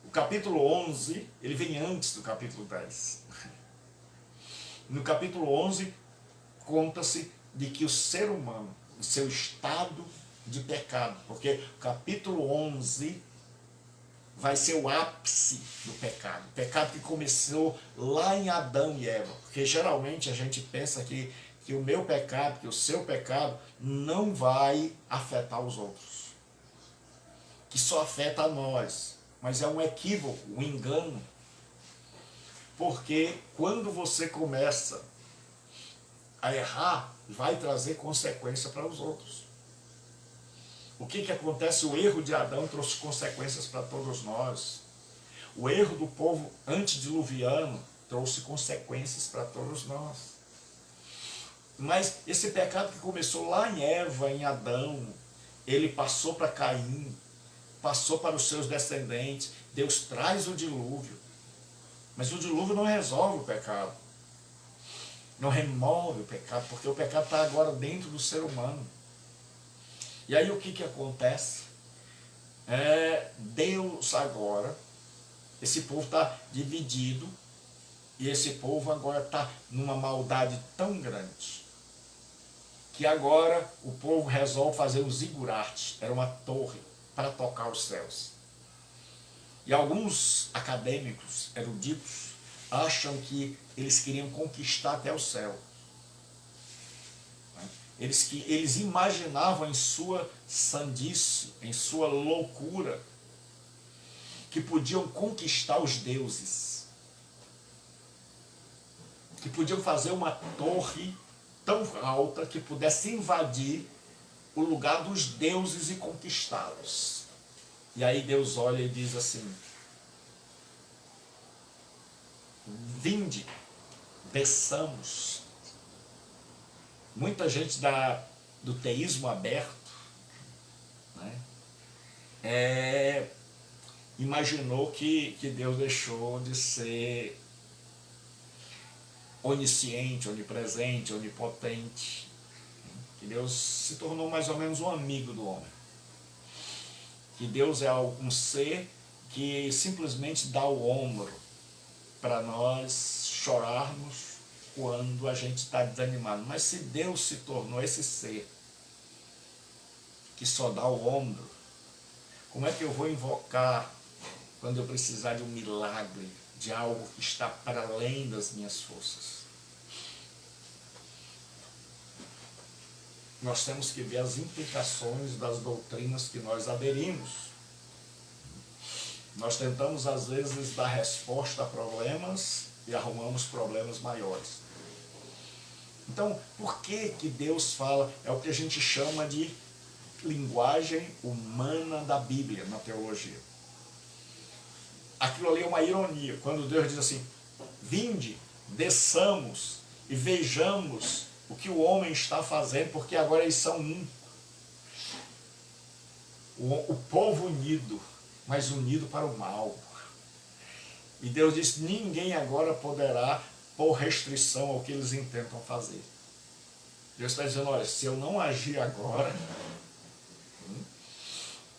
O capítulo 11, ele vem antes do capítulo 10. No capítulo 11, conta-se de que o ser humano, em seu estado de pecado, porque o capítulo 11 vai ser o ápice do pecado. O pecado que começou lá em Adão e Eva. Porque geralmente a gente pensa que o meu pecado, que o seu pecado, não vai afetar os outros. Que só afeta a nós. Mas é um equívoco, um engano. Porque quando você começa a errar, vai trazer consequência para os outros. O que acontece? O erro de Adão trouxe consequências para todos nós. O erro do povo antediluviano trouxe consequências para todos nós. Mas esse pecado que começou lá em Eva, em Adão, ele passou para Caim, passou para os seus descendentes. Deus traz o dilúvio. Mas o dilúvio não resolve o pecado. Não remove o pecado, porque o pecado está agora dentro do ser humano. E aí o que acontece? Deus agora, esse povo está dividido, e esse povo agora está numa maldade tão grande, que agora o povo resolve fazer um zigurate, era uma torre para tocar os céus. E alguns acadêmicos, eruditos, acham que eles queriam conquistar até o céu. Eles imaginavam em sua sandice, em sua loucura, que podiam conquistar os deuses. Que podiam fazer uma torre tão alta que pudesse invadir o lugar dos deuses e conquistá-los. E aí Deus olha e diz assim: vinde, desçamos. Muita gente do teísmo aberto, né, imaginou que Deus deixou de ser onisciente, onipresente, onipotente, que Deus se tornou mais ou menos um amigo do homem, que Deus é um ser que simplesmente dá o ombro para nós chorarmos quando a gente está desanimado. Mas se Deus se tornou esse ser que só dá o ombro, como é que eu vou invocar quando eu precisar de um milagre, de algo que está para além das minhas forças? Nós temos que ver as implicações das doutrinas que nós aderimos. Nós tentamos às vezes dar resposta a problemas e arrumamos problemas maiores. Então, por que Deus fala? É o que a gente chama de linguagem humana da Bíblia, na teologia. Aquilo ali é uma ironia, quando Deus diz assim: vinde, desçamos e vejamos o que o homem está fazendo, porque agora eles são um. O povo unido, mas unido para o mal. E Deus disse, ninguém agora poderá pôr restrição ao que eles intentam fazer. Deus está dizendo, olha, se eu não agir agora,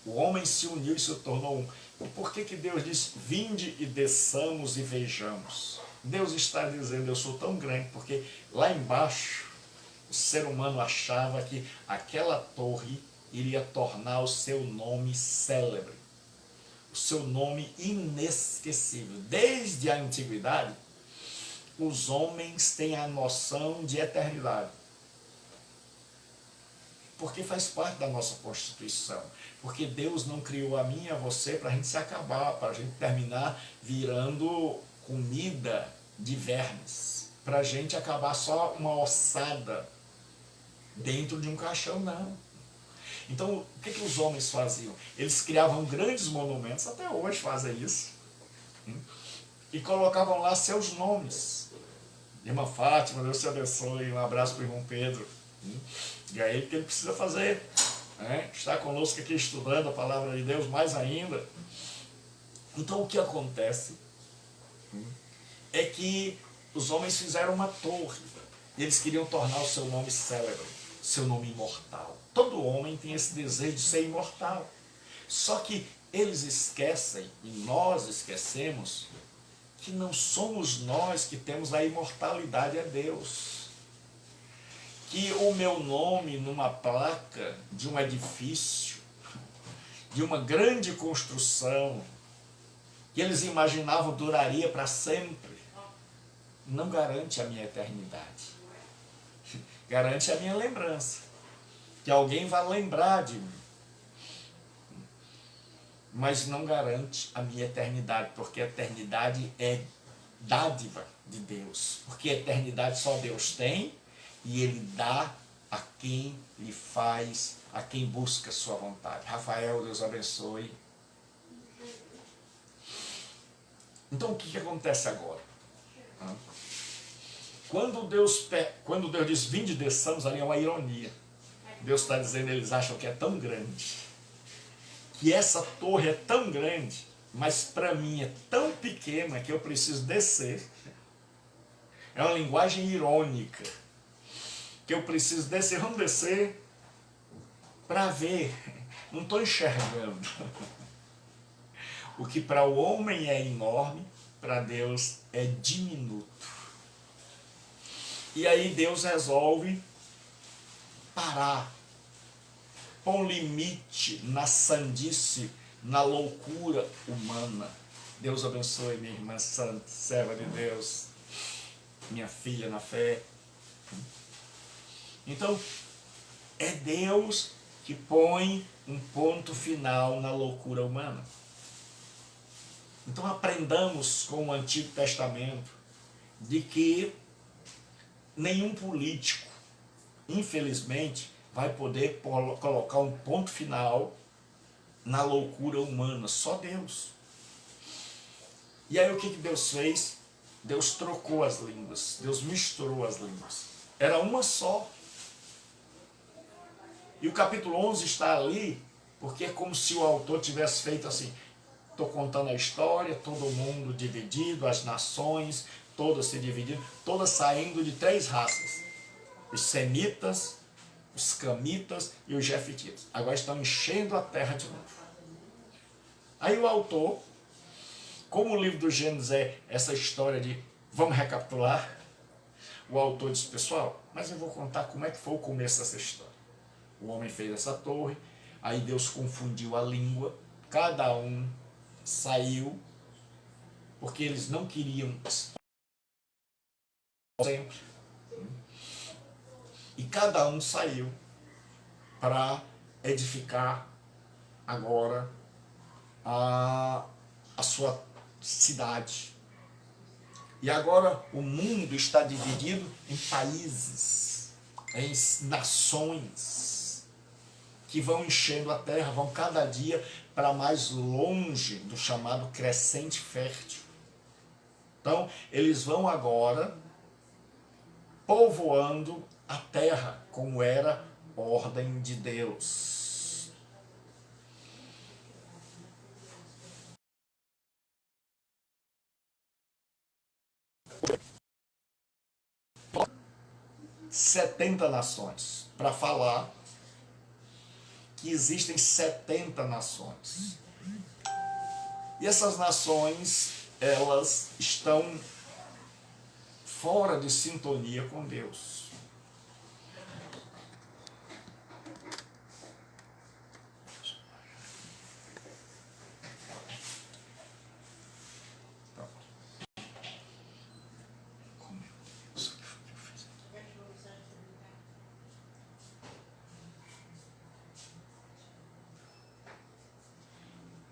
o homem se uniu e se tornou um. Por que Deus disse, vinde e desçamos e vejamos? Deus está dizendo, eu sou tão grande, porque lá embaixo, o ser humano achava que aquela torre iria tornar o seu nome célebre, o seu nome inesquecível. Desde a antiguidade, os homens têm a noção de eternidade, porque faz parte da nossa Constituição, porque Deus não criou a mim e a você para a gente se acabar, para a gente terminar virando comida de vermes, para a gente acabar só uma ossada dentro de um caixão, não. Então, o que os homens faziam? Eles criavam grandes monumentos, até hoje fazem isso, e colocavam lá seus nomes. Irmã Fátima, Deus te abençoe, um abraço para o irmão Pedro. E é ele que ele precisa fazer, né? Está conosco aqui estudando a palavra de Deus mais ainda. Então o que acontece é que os homens fizeram uma torre, e eles queriam tornar o seu nome célebre, seu nome imortal. Todo homem tem esse desejo de ser imortal. Só que eles esquecem, e nós esquecemos, que não somos nós que temos a imortalidade, é Deus. Que o meu nome numa placa de um edifício, de uma grande construção, que eles imaginavam duraria para sempre, não garante a minha eternidade. Garante a minha lembrança, que alguém vai lembrar de mim, mas não garante a minha eternidade, porque a eternidade é dádiva de Deus, porque a eternidade só Deus tem, e Ele dá a quem lhe faz, a quem busca sua vontade. Rafael, Deus abençoe. Então o que acontece agora? Quando Deus diz, vinde e desçamos, ali é uma ironia. Deus está dizendo, eles acham que é tão grande, que essa torre é tão grande, mas para mim é tão pequena que eu preciso descer. É uma linguagem irônica, que eu preciso descer, vamos descer para ver, não estou enxergando. O que para o homem é enorme, para Deus é diminuto. E aí Deus resolve parar, pôr um limite na sandice, na loucura humana. Deus abençoe minha irmã santa, serva de Deus, minha filha na fé. Então, é Deus que põe um ponto final na loucura humana. Então aprendamos com o Antigo Testamento de que nenhum político, infelizmente, vai poder colocar um ponto final na loucura humana, só Deus. E aí o que Deus fez? Deus trocou as línguas, Deus misturou as línguas. Era uma só. E o capítulo 11 está ali, porque é como se o autor tivesse feito assim, estou contando a história, todo mundo dividido, as nações, todas se dividindo, todas saindo de 3 raças. Os semitas, os camitas e os jefititas. Agora estão enchendo a terra de novo. Aí o autor, como o livro do Gênesis é essa história de, vamos recapitular, o autor diz, pessoal, mas eu vou contar como é que foi o começo dessa história. O homem fez essa torre, aí Deus confundiu a língua, cada um saiu, porque eles não queriam sempre. E cada um saiu para edificar agora a sua cidade. E agora o mundo está dividido em países, em nações, que vão enchendo a terra, vão cada dia para mais longe do chamado crescente fértil. Então, eles vão agora povoando a terra, como era ordem de Deus. Setenta nações, para falar que existem 70 nações. E essas nações, elas estão fora de sintonia com Deus.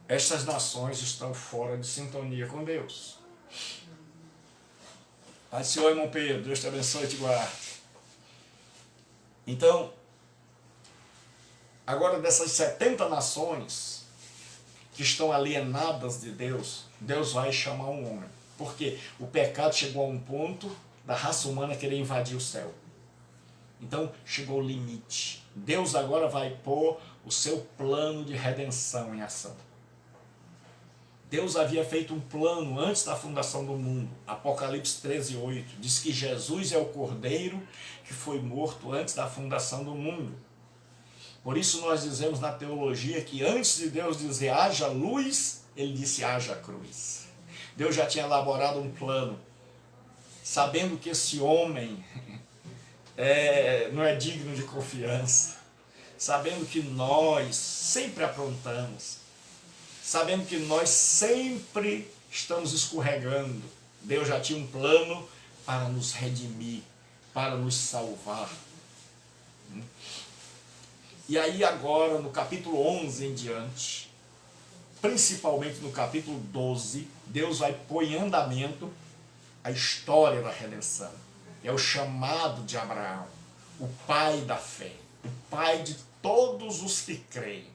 Estas nações estão fora de sintonia com Deus. Pai do Senhor, irmão Pedro, Deus te abençoe e te guarde. Então, agora dessas 70 nações que estão alienadas de Deus, Deus vai chamar um homem. Porque o pecado chegou a um ponto da raça humana querer invadir o céu. Então, chegou o limite. Deus agora vai pôr o seu plano de redenção em ação. Deus havia feito um plano antes da fundação do mundo. Apocalipse 13:8 diz que Jesus é o Cordeiro que foi morto antes da fundação do mundo. Por isso nós dizemos na teologia que antes de Deus dizer haja luz, ele disse haja cruz. Deus já tinha elaborado um plano, sabendo que esse homem não é digno de confiança, sabendo que nós sempre aprontamos, sabendo que nós sempre estamos escorregando. Deus já tinha um plano para nos redimir, para nos salvar. E aí agora, no capítulo 11 em diante, principalmente no capítulo 12, Deus vai pôr em andamento a história da redenção. É o chamado de Abraão, o pai da fé, o pai de todos os que creem.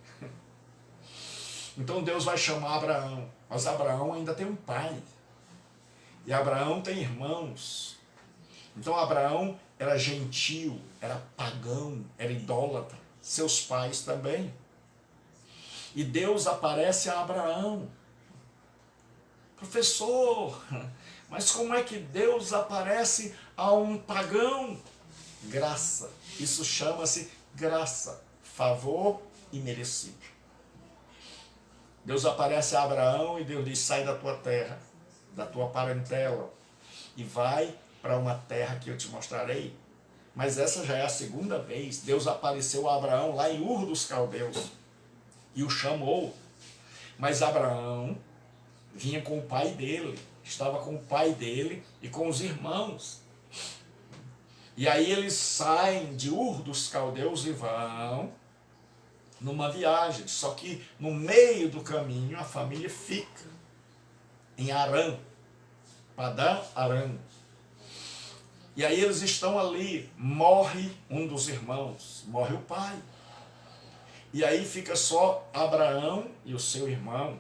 Então Deus vai chamar Abraão, mas Abraão ainda tem um pai. E Abraão tem irmãos. Então Abraão era gentil, era pagão, era idólatra. Seus pais também. E Deus aparece a Abraão. Professor, mas como é que Deus aparece a um pagão? Graça. Isso chama-se graça, favor imerecido. Deus aparece a Abraão e Deus diz: sai da tua terra, da tua parentela, e vai para uma terra que eu te mostrarei. Mas essa já é a segunda vez. Deus apareceu a Abraão lá em Ur dos Caldeus e o chamou. Mas Abraão vinha com o pai dele, estava com o pai dele e com os irmãos. E aí eles saem de Ur dos Caldeus e vão numa viagem, só que no meio do caminho a família fica em Arã, Padã Arã. E aí eles estão ali, morre um dos irmãos, morre o pai. E aí fica só Abraão e o seu irmão.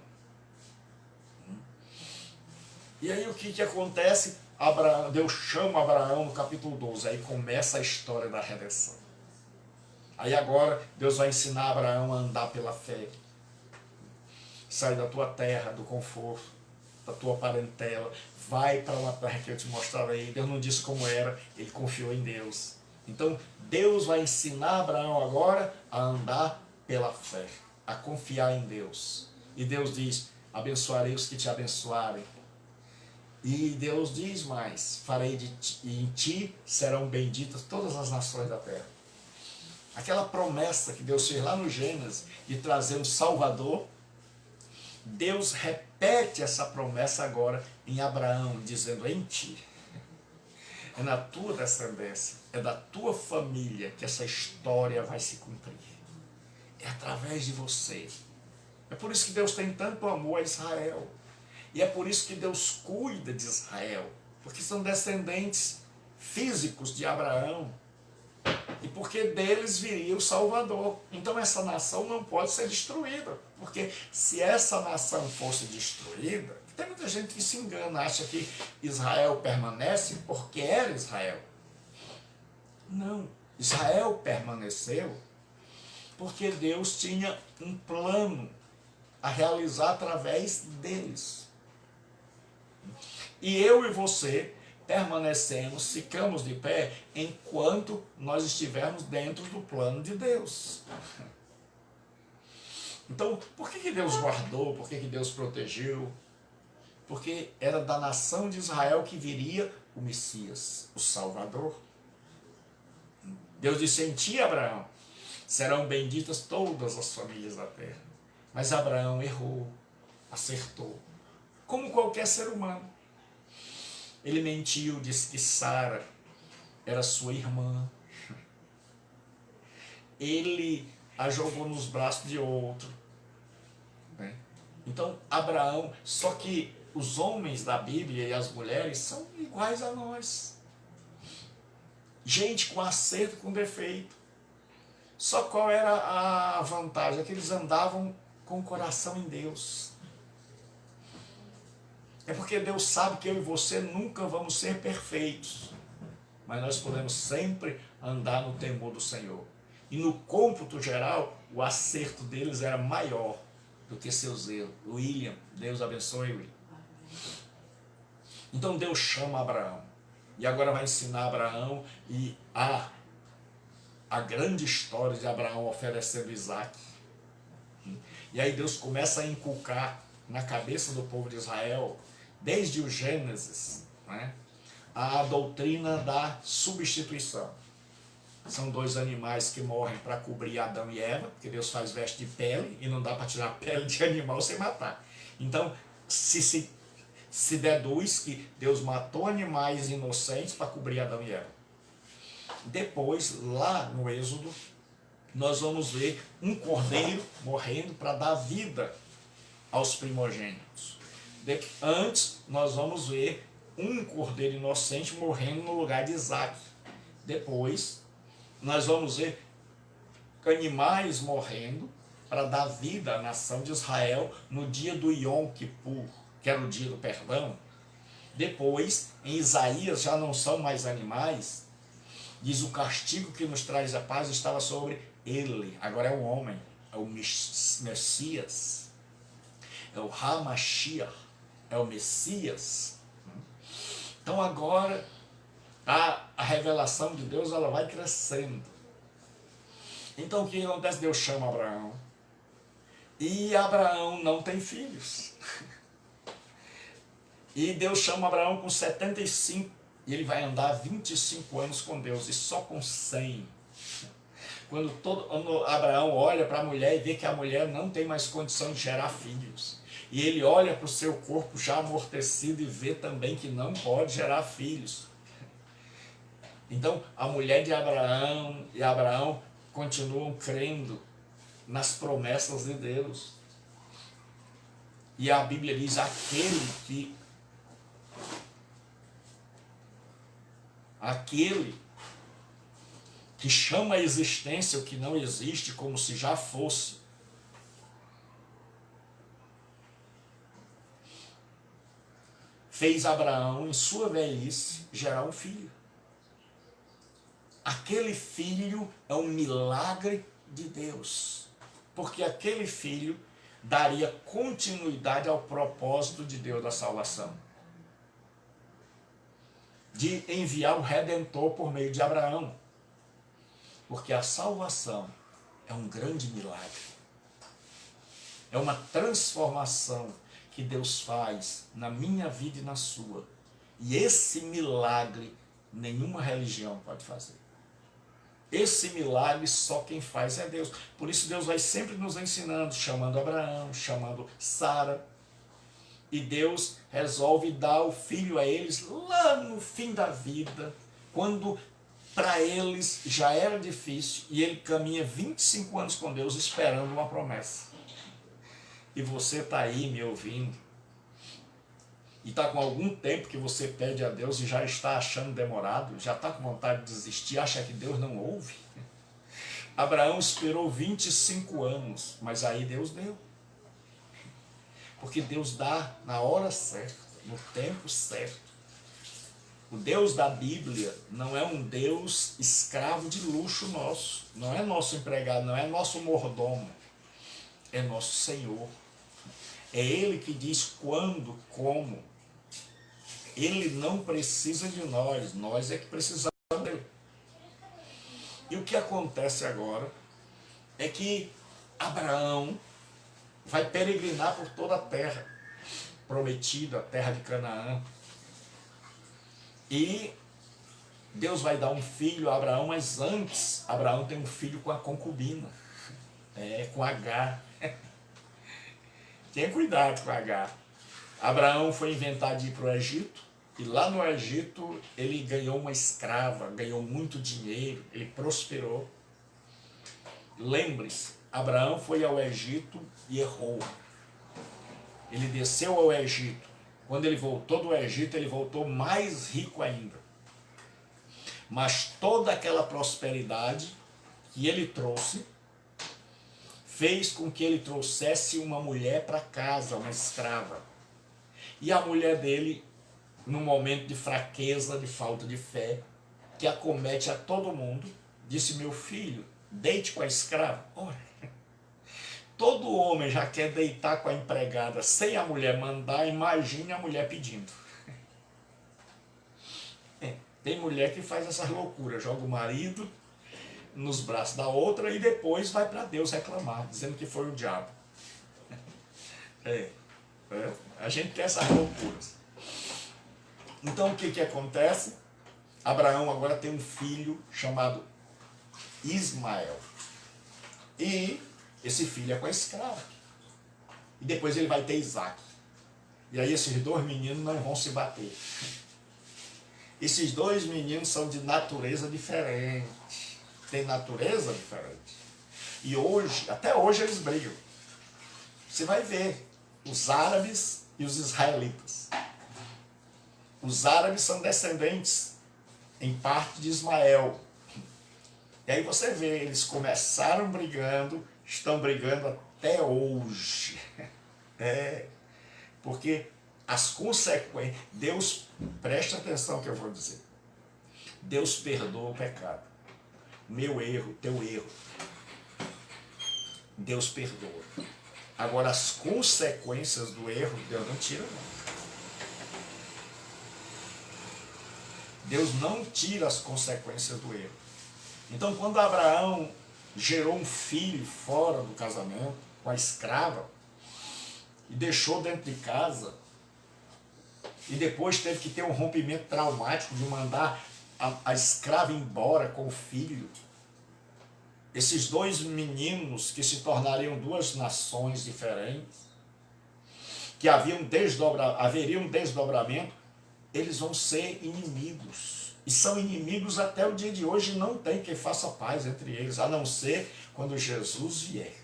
E aí o que acontece? Deus chama Abraão no capítulo 12, aí começa a história da redenção. Aí agora Deus vai ensinar Abraão a andar pela fé. Sai da tua terra, do conforto, da tua parentela, vai para uma terra que eu te mostrarei. Deus não disse como era, ele confiou em Deus. Então Deus vai ensinar Abraão agora a andar pela fé, a confiar em Deus. E Deus diz: abençoarei os que te abençoarem. E Deus diz mais: farei e em ti serão benditas todas as nações da terra. Aquela promessa que Deus fez lá no Gênesis de trazer um Salvador, Deus repete essa promessa agora em Abraão, dizendo: em ti, é na tua descendência, é da tua família que essa história vai se cumprir. É através de você. É por isso que Deus tem tanto amor a Israel. E é por isso que Deus cuida de Israel, porque são descendentes físicos de Abraão. E porque deles viria o Salvador. Então essa nação não pode ser destruída. Porque se essa nação fosse destruída, tem muita gente que se engana, acha que Israel permanece porque era Israel. Não, Israel permaneceu porque Deus tinha um plano a realizar através deles. E eu e você permanecemos, ficamos de pé enquanto nós estivermos dentro do plano de Deus. Então, por que Deus guardou? Por que Deus protegeu? Porque era da nação de Israel que viria o Messias, o Salvador. Deus disse: em ti, Abraão, serão benditas todas as famílias da terra. Mas Abraão errou, acertou, como qualquer ser humano. Ele mentiu, disse que Sara era sua irmã. Ele a jogou nos braços de outro. Então, Abraão, só que os homens da Bíblia e as mulheres são iguais a nós. Gente com acerto, com defeito. Só qual era a vantagem? É que eles andavam com o coração em Deus. É porque Deus sabe que eu e você nunca vamos ser perfeitos. Mas nós podemos sempre andar no temor do Senhor. E no cômputo geral, o acerto deles era maior do que seus erros. William, Deus abençoe, William. Então Deus chama Abraão. E agora vai ensinar Abraão e a grande história de Abraão oferecendo Isaac. E aí Deus começa a inculcar na cabeça do povo de Israel, desde o Gênesis, né, a doutrina da substituição. São dois animais que morrem para cobrir Adão e Eva, porque Deus faz veste de pele e não dá para tirar a pele de animal sem matar. Então, se deduz que Deus matou animais inocentes para cobrir Adão e Eva. Depois, lá no Êxodo, nós vamos ver um cordeiro morrendo para dar vida aos primogênitos. Antes, nós vamos ver um cordeiro inocente morrendo no lugar de Isaac. Depois, nós vamos ver animais morrendo para dar vida à nação de Israel no dia do Yom Kippur, que era o dia do perdão. Depois, em Isaías, já não são mais animais. Diz: o castigo que nos traz a paz estava sobre ele. Agora é o homem, é o Messias, é o Hamashiach, é o Messias. Então agora a revelação de Deus, ela vai crescendo. Então o que acontece? Deus chama Abraão. E Abraão não tem filhos. E Deus chama Abraão com 75. E ele vai andar 25 anos com Deus. E só com 100. Quando Abraão olha para a mulher e vê que a mulher não tem mais condição de gerar filhos. E ele olha para o seu corpo já amortecido e vê também que não pode gerar filhos. Então, a mulher de Abraão e Abraão continuam crendo nas promessas de Deus. E a Bíblia diz: aquele que chama a existência o que não existe como se já fosse. Fez Abraão, em sua velhice, gerar um filho. Aquele filho é um milagre de Deus, porque aquele filho daria continuidade ao propósito de Deus da salvação, de enviar o Redentor por meio de Abraão, porque a salvação é um grande milagre, é uma transformação que Deus faz na minha vida e na sua, e esse milagre nenhuma religião pode fazer. Esse milagre só quem faz é Deus. Por isso Deus vai sempre nos ensinando, chamando Abraão, chamando Sara. E Deus resolve dar o filho a eles lá no fim da vida, quando para eles já era difícil, e ele caminha 25 anos com Deus esperando uma promessa. E você está aí me ouvindo, e está com algum tempo que você pede a Deus e já está achando demorado, já está com vontade de desistir, acha que Deus não ouve. Abraão esperou 25 anos, mas aí Deus deu. Porque Deus dá na hora certa, no tempo certo. O Deus da Bíblia não é um Deus escravo de luxo nosso. Não é nosso empregado, não é nosso mordomo. É nosso Senhor. É Ele que diz quando, como. Ele não precisa de nós, nós é que precisamos dele. E o que acontece agora é que Abraão vai peregrinar por toda a terra prometida, a terra de Canaã. E Deus vai dar um filho a Abraão, mas antes Abraão tem um filho com a concubina, com Agar. Tenha cuidado com Agar. Abraão foi inventar de ir para o Egito, e lá no Egito ele ganhou uma escrava, ganhou muito dinheiro, ele prosperou. Lembre-se, Abraão foi ao Egito e errou. Ele desceu ao Egito. Quando ele voltou do Egito, ele voltou mais rico ainda. Mas toda aquela prosperidade que ele trouxe fez com que ele trouxesse uma mulher para casa, uma escrava. E a mulher dele, num momento de fraqueza, de falta de fé, que acomete a todo mundo, disse: meu filho, deite com a escrava. Ora, todo homem já quer deitar com a empregada sem a mulher mandar, imagine a mulher pedindo. Tem mulher que faz essas loucuras, joga o marido nos braços da outra e depois vai para Deus reclamar, dizendo que foi o diabo. A gente tem essas loucuras. Então o que acontece? Abraão agora tem um filho chamado Ismael. E esse filho é com a escrava. E depois ele vai ter Isaac. E aí esses dois meninos não vão se bater. Esses dois meninos são de natureza diferente. Tem natureza diferente. E hoje, até hoje eles brigam. Você vai ver os árabes e os israelitas. Os árabes são descendentes, em parte, de Ismael. E aí você vê, eles começaram brigando, estão brigando até hoje. Porque as consequências... Deus, preste atenção no que eu vou dizer. Deus perdoa o pecado. Meu erro, teu erro. Deus perdoa. Agora, as consequências do erro, Deus não tira, não. Deus não tira as consequências do erro. Então, quando Abraão gerou um filho fora do casamento, com a escrava, e deixou dentro de casa, e depois teve que ter um rompimento traumático de mandar a escrava embora com o filho, esses dois meninos que se tornariam duas nações diferentes, que haveriam um desdobramento, eles vão ser inimigos. E são inimigos até o dia de hoje, e não tem quem faça paz entre eles, a não ser quando Jesus vier.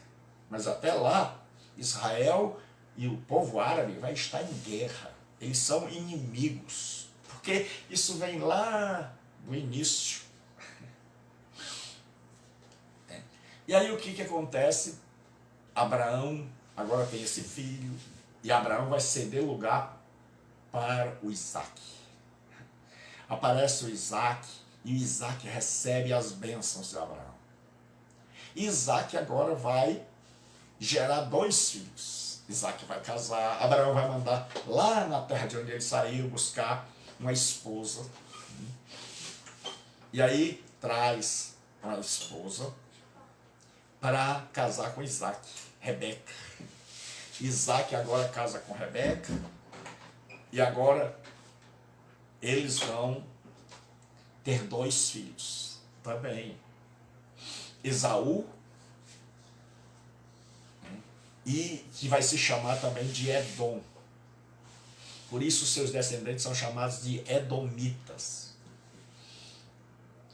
Mas até lá, Israel e o povo árabe vai estar em guerra. Eles são inimigos. Porque isso vem lá do início. E aí o que acontece? Abraão agora tem esse filho, e Abraão vai ceder lugar para o Isaac. Aparece o Isaac, e o Isaac recebe as bênçãos de Abraão. E Isaac agora vai gerar dois filhos. Isaac vai casar, Abraão vai mandar lá na terra de onde ele saiu buscar uma esposa. E aí traz uma esposa para casar com Isaac, Rebeca. Isaac agora casa com Rebeca, e agora eles vão ter dois filhos também. Esaú, e que vai se chamar também de Edom. Por isso seus descendentes são chamados de Edomitas.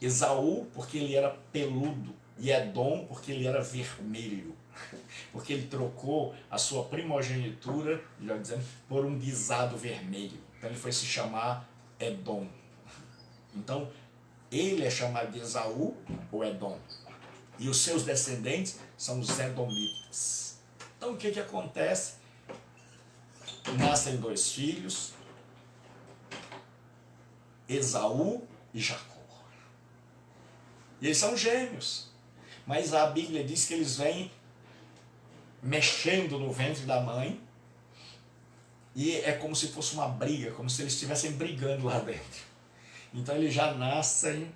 Esaú, porque ele era peludo, e Edom, porque ele era vermelho. Porque ele trocou a sua primogenitura, melhor dizendo, por um guisado vermelho. Então ele foi se chamar Edom. Então, ele é chamado de Esaú, ou Edom. E os seus descendentes são os Edomitas. Então, o que acontece? Nascem dois filhos. Esaú e Jacó. E eles são gêmeos, mas a Bíblia diz que eles vêm mexendo no ventre da mãe, e é como se fosse uma briga, como se eles estivessem brigando lá dentro. Então eles já nascem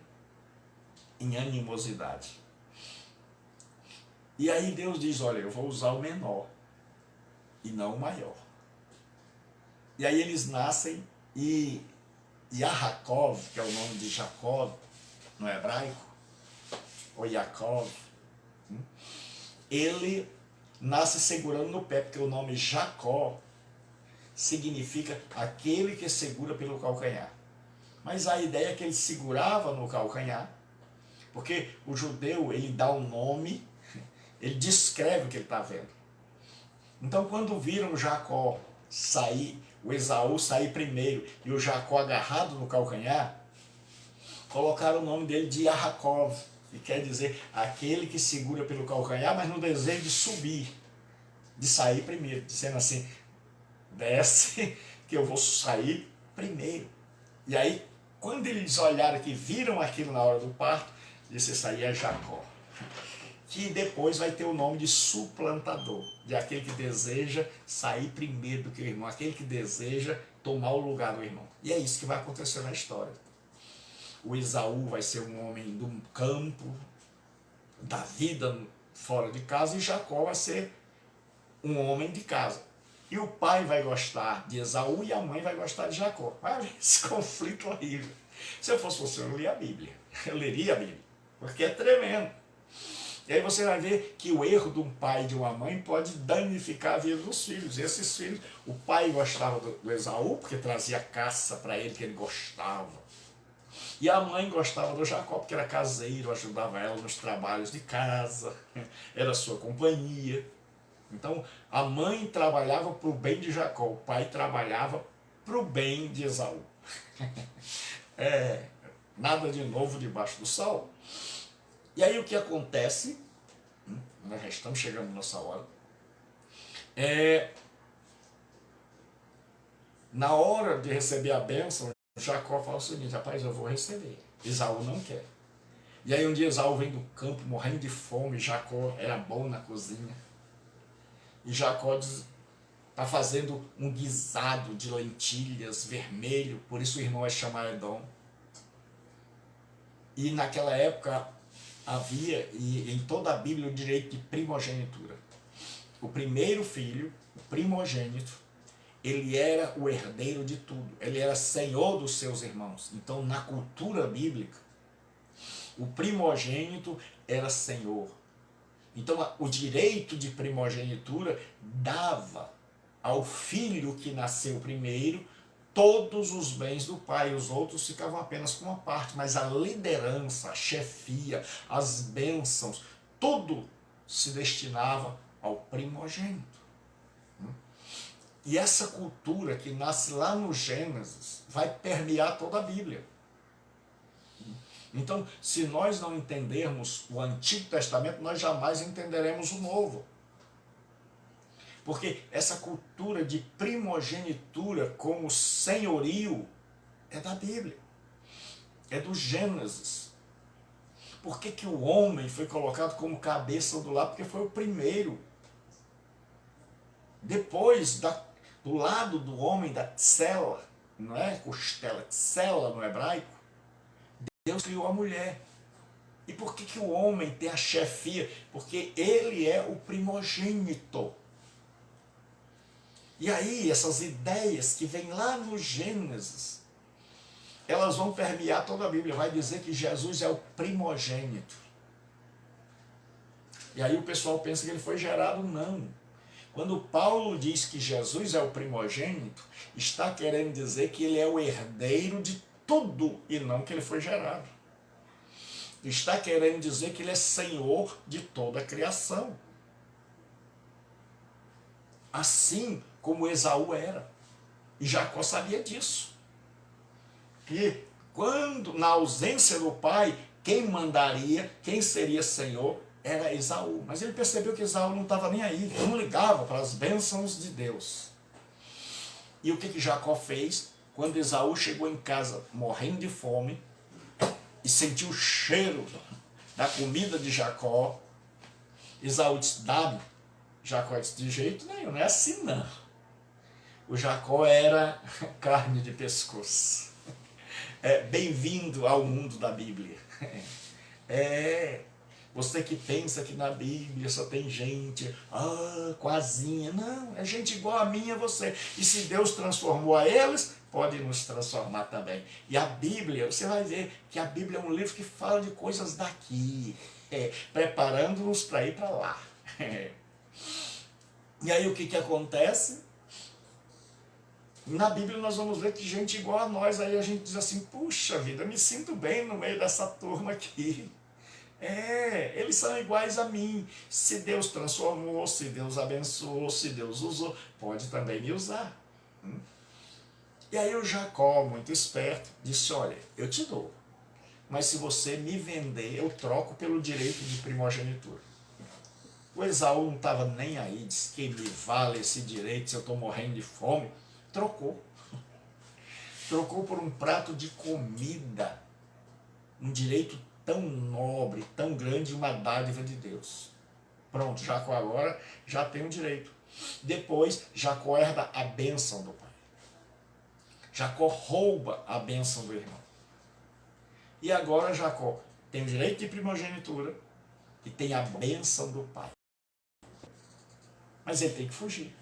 em animosidade. E aí Deus diz, olha, eu vou usar o menor e não o maior. E aí eles nascem e Yaakov, que é o nome de Jacó no hebraico, ou Yaakov, ele nasce segurando no pé, porque o nome Jacó significa aquele que segura pelo calcanhar. Mas a ideia é que ele segurava no calcanhar, porque o judeu, ele dá um nome, ele descreve o que ele está vendo. Então, quando viram Jacó sair, o Esaú sair primeiro e o Jacó agarrado no calcanhar, colocaram o nome dele de Yaakov, que quer dizer aquele que segura pelo calcanhar, mas no desejo de subir, de sair primeiro, dizendo assim, desce que eu vou sair primeiro. E aí, quando eles olharam que viram aquilo na hora do parto, disse, isso aí é Jacó, que depois vai ter o nome de suplantador, de aquele que deseja sair primeiro do que o irmão, aquele que deseja tomar o lugar do irmão. E é isso que vai acontecer na história. O Esaú vai ser um homem do campo, da vida fora de casa, e Jacó vai ser um homem de casa. E o pai vai gostar de Esaú e a mãe vai gostar de Jacó. Vai haver esse conflito horrível. Se eu fosse você, eu não lia a Bíblia. Eu leria a Bíblia, porque é tremendo. E aí você vai ver que o erro de um pai e de uma mãe pode danificar a vida dos filhos. E esses filhos, o pai gostava do Esaú, porque trazia caça para ele, que ele gostava. E a mãe gostava do Jacó, porque era caseiro, ajudava ela nos trabalhos de casa, era sua companhia. Então, a mãe trabalhava para o bem de Jacó, o pai trabalhava para o bem de Esaú. Nada de novo debaixo do sol. E aí o que acontece, nós já estamos chegando nessa hora, na hora de receber a bênção, Jacó fala o seguinte, rapaz, eu vou receber. Esaú não quer. E aí um dia Esaú vem do campo morrendo de fome, Jacó era bom na cozinha. E Jacó está fazendo um guisado de lentilhas vermelho, por isso o irmão vai chamar Edom. E naquela época havia, e em toda a Bíblia, o direito de primogenitura. O primeiro filho, o primogênito, ele era o herdeiro de tudo, ele era senhor dos seus irmãos. Então, na cultura bíblica, o primogênito era senhor. Então, o direito de primogenitura dava ao filho que nasceu primeiro todos os bens do pai, os outros ficavam apenas com uma parte, mas a liderança, a chefia, as bênçãos, tudo se destinava ao primogênito. E essa cultura que nasce lá no Gênesis vai permear toda a Bíblia. Então, se nós não entendermos o Antigo Testamento, nós jamais entenderemos o Novo. Porque essa cultura de primogenitura como senhorio é da Bíblia, é do Gênesis. Por que o homem foi colocado como cabeça do lar? Porque foi o primeiro. Depois, do lado do homem, da tsela, não é costela, tsela no hebraico, Deus criou a mulher. E por que o homem tem a chefia? Porque ele é o primogênito. E aí, essas ideias que vêm lá no Gênesis, elas vão permear toda a Bíblia. Vai dizer que Jesus é o primogênito. E aí o pessoal pensa que ele foi gerado, não. Quando Paulo diz que Jesus é o primogênito, está querendo dizer que ele é o herdeiro de tudo e não que ele foi gerado. Está querendo dizer que ele é senhor de toda a criação. Assim como Esaú era. E Jacó sabia disso. Que quando, na ausência do pai, quem mandaria, quem seria senhor, era Esaú. Mas ele percebeu que Esaú não estava nem aí, não ligava para as bênçãos de Deus. E o que Jacó fez? Quando Esaú chegou em casa morrendo de fome e sentiu o cheiro da comida de Jacó, Esaú disse, dá-me. Jacó disse, de jeito nenhum, não é assim não. O Jacó era carne de pescoço. Bem-vindo ao mundo da Bíblia. Você que pensa que na Bíblia só tem gente, quasinha. Não, é gente igual a mim e a você. E se Deus transformou a eles, pode nos transformar também. E a Bíblia, você vai ver que a Bíblia é um livro que fala de coisas daqui, preparando-nos para ir para lá. E aí o que acontece? Na Bíblia nós vamos ver que gente igual a nós, aí a gente diz assim, puxa vida, me sinto bem no meio dessa turma aqui. Eles são iguais a mim. Se Deus transformou, se Deus abençoou, se Deus usou, pode também me usar. E aí o Jacó, muito esperto, disse, olha, eu te dou, mas se você me vender, eu troco pelo direito de primogenitura. O Esaú não estava nem aí, disse que me vale esse direito se eu estou morrendo de fome. Trocou. Trocou por um prato de comida, um direito tão nobre, tão grande, uma dádiva de Deus. Pronto, Jacó agora já tem um direito. Depois, Jacó herda a bênção do pai. Jacó rouba a bênção do irmão. E agora Jacó tem o direito de primogenitura e tem a bênção do pai. Mas ele tem que fugir.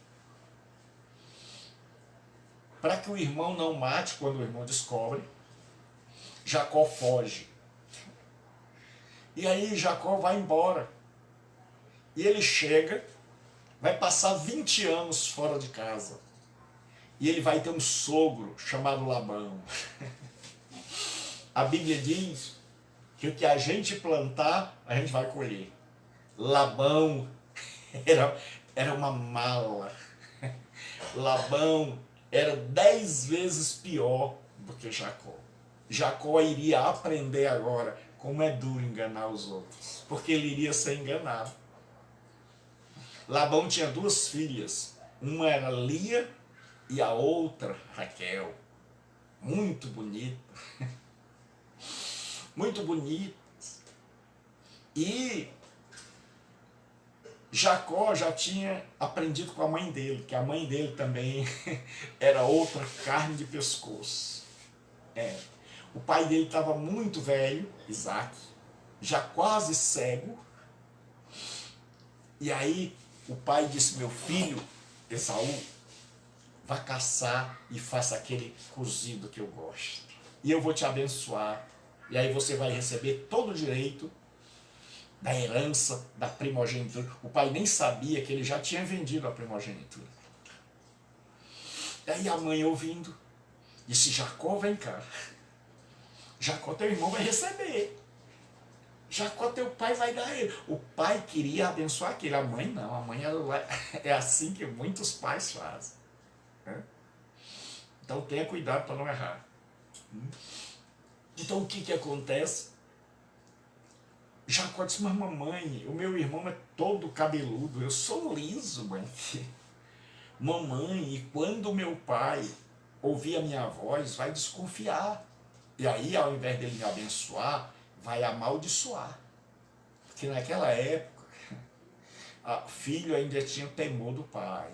Para que o irmão não mate quando o irmão descobre, Jacó foge. E aí Jacó vai embora. E ele chega, vai passar 20 anos fora de casa. E ele vai ter um sogro chamado Labão. A Bíblia diz que o que a gente plantar, a gente vai colher. Labão era uma mala. Labão era 10 vezes pior do que Jacó. Jacó iria aprender agora como é duro enganar os outros, porque ele iria ser enganado. Labão tinha 2 filhas, uma era Lia e a outra Raquel. Muito bonita. Muito bonita. E Jacó já tinha aprendido com a mãe dele, que a mãe dele também era outra carne de pescoço. O pai dele estava muito velho, Isaac, já quase cego. E aí o pai disse, meu filho, Esaú, vá caçar e faça aquele cozido que eu gosto. E eu vou te abençoar. E aí você vai receber todo o direito da herança, da primogenitura. O pai nem sabia que ele já tinha vendido a primogenitura. E aí a mãe ouvindo, disse, Jacó, vem cá. Jacó, teu irmão, vai receber. Jacó, teu pai vai dar ele. O pai queria abençoar aquele, a mãe não. A mãe é assim que muitos pais fazem. Então tenha cuidado para não errar. Então o que acontece? Jacó disse, mas mamãe, o meu irmão é todo cabeludo, eu sou liso, mãe. Mamãe, e quando meu pai ouvir a minha voz, vai desconfiar. E aí, ao invés dele me abençoar, vai amaldiçoar. Porque naquela época, filho ainda tinha temor do pai.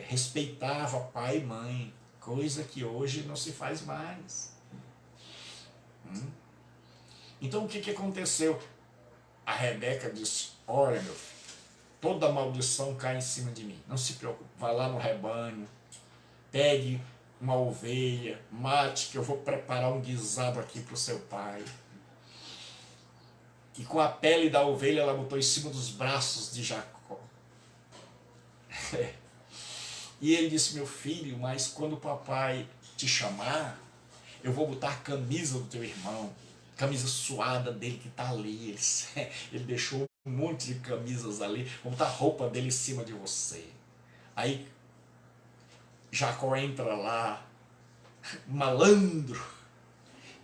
Respeitava pai e mãe, coisa que hoje não se faz mais. Então o que aconteceu? A Rebeca disse, olha meu filho, toda maldição cai em cima de mim, não se preocupe, vai lá no rebanho, pegue uma ovelha, mate, que eu vou preparar um guisado aqui para o seu pai. E com a pele da ovelha ela botou em cima dos braços de Jacó. E ele disse, meu filho, mas quando o papai te chamar, eu vou botar a camisa do teu irmão, camisa suada dele que está ali. Ele deixou um monte de camisas ali, vou botar a roupa dele em cima de você. Aí Jacó entra lá, malandro,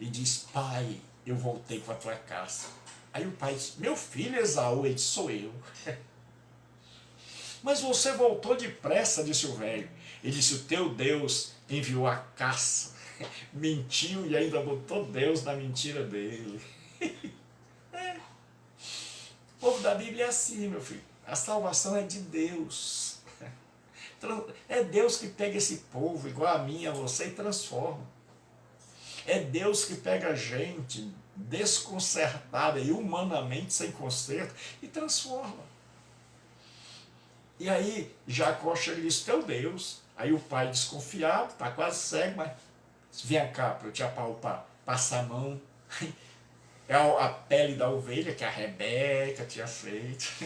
e diz, pai, eu voltei para a tua casa. Aí o pai diz, meu filho Esaú, ele disse, sou eu. Mas você voltou depressa, disse o velho. Ele disse, o teu Deus enviou a caça, mentiu e ainda botou Deus na mentira dele. O povo da Bíblia é assim, meu filho. A salvação é de Deus. É Deus que pega esse povo, igual a mim, a você, e transforma. É Deus que pega a gente desconcertada e humanamente sem conserto e transforma. E aí Jacó chega e diz, teu Deus. Aí o pai desconfiado, está quase cego, mas vem cá para eu te apalpar, passa a mão. É a pele da ovelha que a Rebeca tinha feito.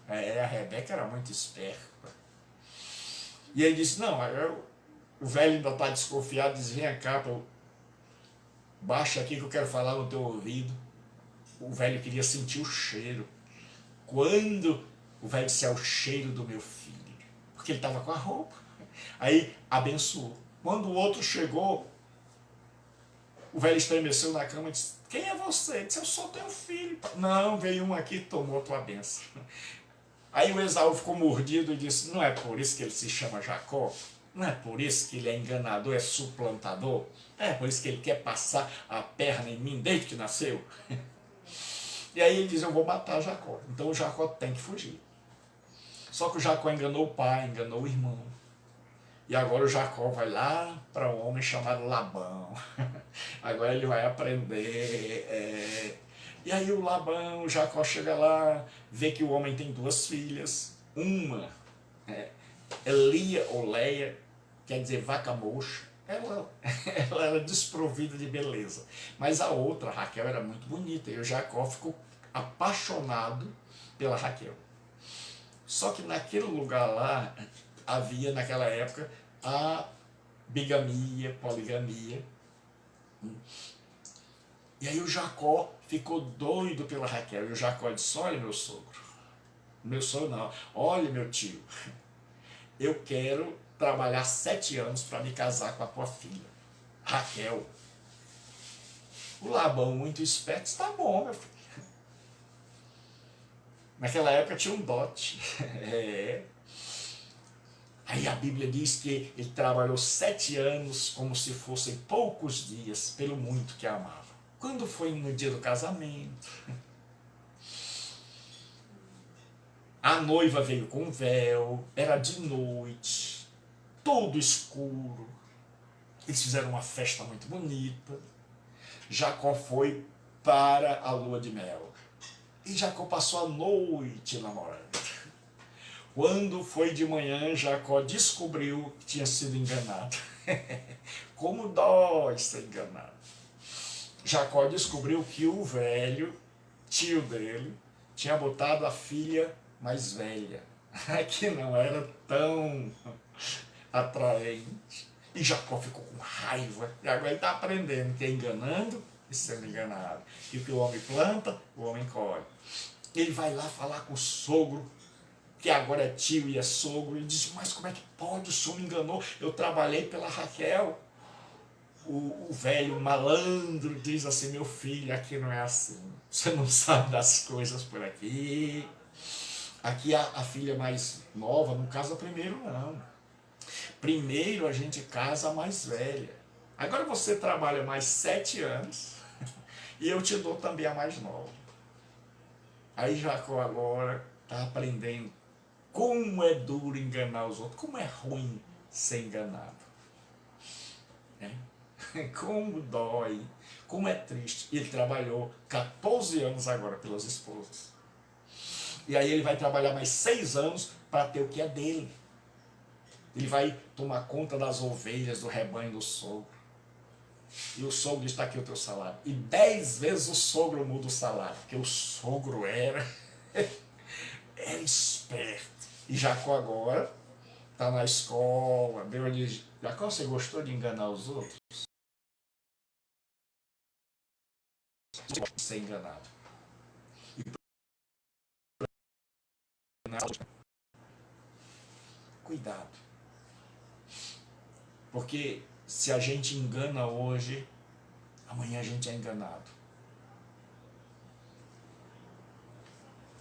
A Rebeca era muito esperta. E ele disse, não, o velho ainda está desconfiado, diz, vem cá, baixa aqui que eu quero falar no teu ouvido. O velho queria sentir o cheiro. Quando o velho disse, é o cheiro do meu filho, porque ele estava com a roupa. Aí abençoou. Quando o outro chegou, o velho estremeceu na cama e disse, quem é você? Ele disse, eu sou teu filho. Não, veio um aqui e tomou tua bênção. Aí o Esaú ficou mordido e disse, não é por isso que ele se chama Jacó? Não é por isso que ele é enganador, é suplantador? É por isso que ele quer passar a perna em mim desde que nasceu? E aí ele diz, eu vou matar Jacó. Então o Jacó tem que fugir. Só que o Jacó enganou o pai, enganou o irmão. E agora o Jacó vai lá para um homem chamado Labão. Agora ele vai aprender. E aí o Labão, o Jacó chega lá, vê que o homem tem duas filhas. Uma, Lia ou Leia, quer dizer vaca moxa. Ela era desprovida de beleza. Mas a outra, Raquel, era muito bonita. E o Jacó ficou apaixonado pela Raquel. Só que naquele lugar lá, havia naquela época a bigamia, poligamia. E aí o Jacó ficou doido pela Raquel. E o Jacó disse, olha meu sogro não, olha meu tio, eu quero trabalhar 7 anos para me casar com a tua filha, Raquel. O Labão, muito esperto, disse, tá bom, meu filho. Naquela época tinha um dote. Aí a Bíblia diz que ele trabalhou 7 anos como se fossem poucos dias, pelo muito que a amava. Quando foi no dia do casamento, a noiva veio com véu, era de noite, todo escuro. Eles fizeram uma festa muito bonita. Jacó foi para a lua de mel. E Jacó passou a noite namorando. Quando foi de manhã, Jacó descobriu que tinha sido enganado. Como dói ser enganado. Jacó descobriu que o velho, tio dele, tinha botado a filha mais velha, que não era tão atraente. E Jacó ficou com raiva. E agora ele está aprendendo que é enganando e sendo enganado. E o que o homem planta, o homem colhe. Ele vai lá falar com o sogro, que agora é tio e é sogro, e diz, mas como é que pode, o senhor me enganou, eu trabalhei pela Raquel. O velho malandro diz assim, meu filho, aqui não é assim, você não sabe das coisas por aqui. Aqui a filha mais nova não casa primeiro não. Primeiro a gente casa a mais velha. Agora você trabalha mais 7 anos e eu te dou também a mais nova. Aí Jacó agora está aprendendo como é duro enganar os outros, como é ruim ser enganado. Como dói, como é triste. Ele trabalhou 14 anos agora pelas esposas. E aí ele vai trabalhar mais 6 anos para ter o que é dele. Ele vai tomar conta das ovelhas do rebanho do sogro. E o sogro diz, está aqui o teu salário. E 10 vezes o sogro muda o salário, porque o sogro era esperto. E Jacó agora está na escola. Deus diz, Jacó, você gostou de enganar os outros? Ser enganado. Cuidado. Porque se a gente engana hoje, amanhã a gente é enganado.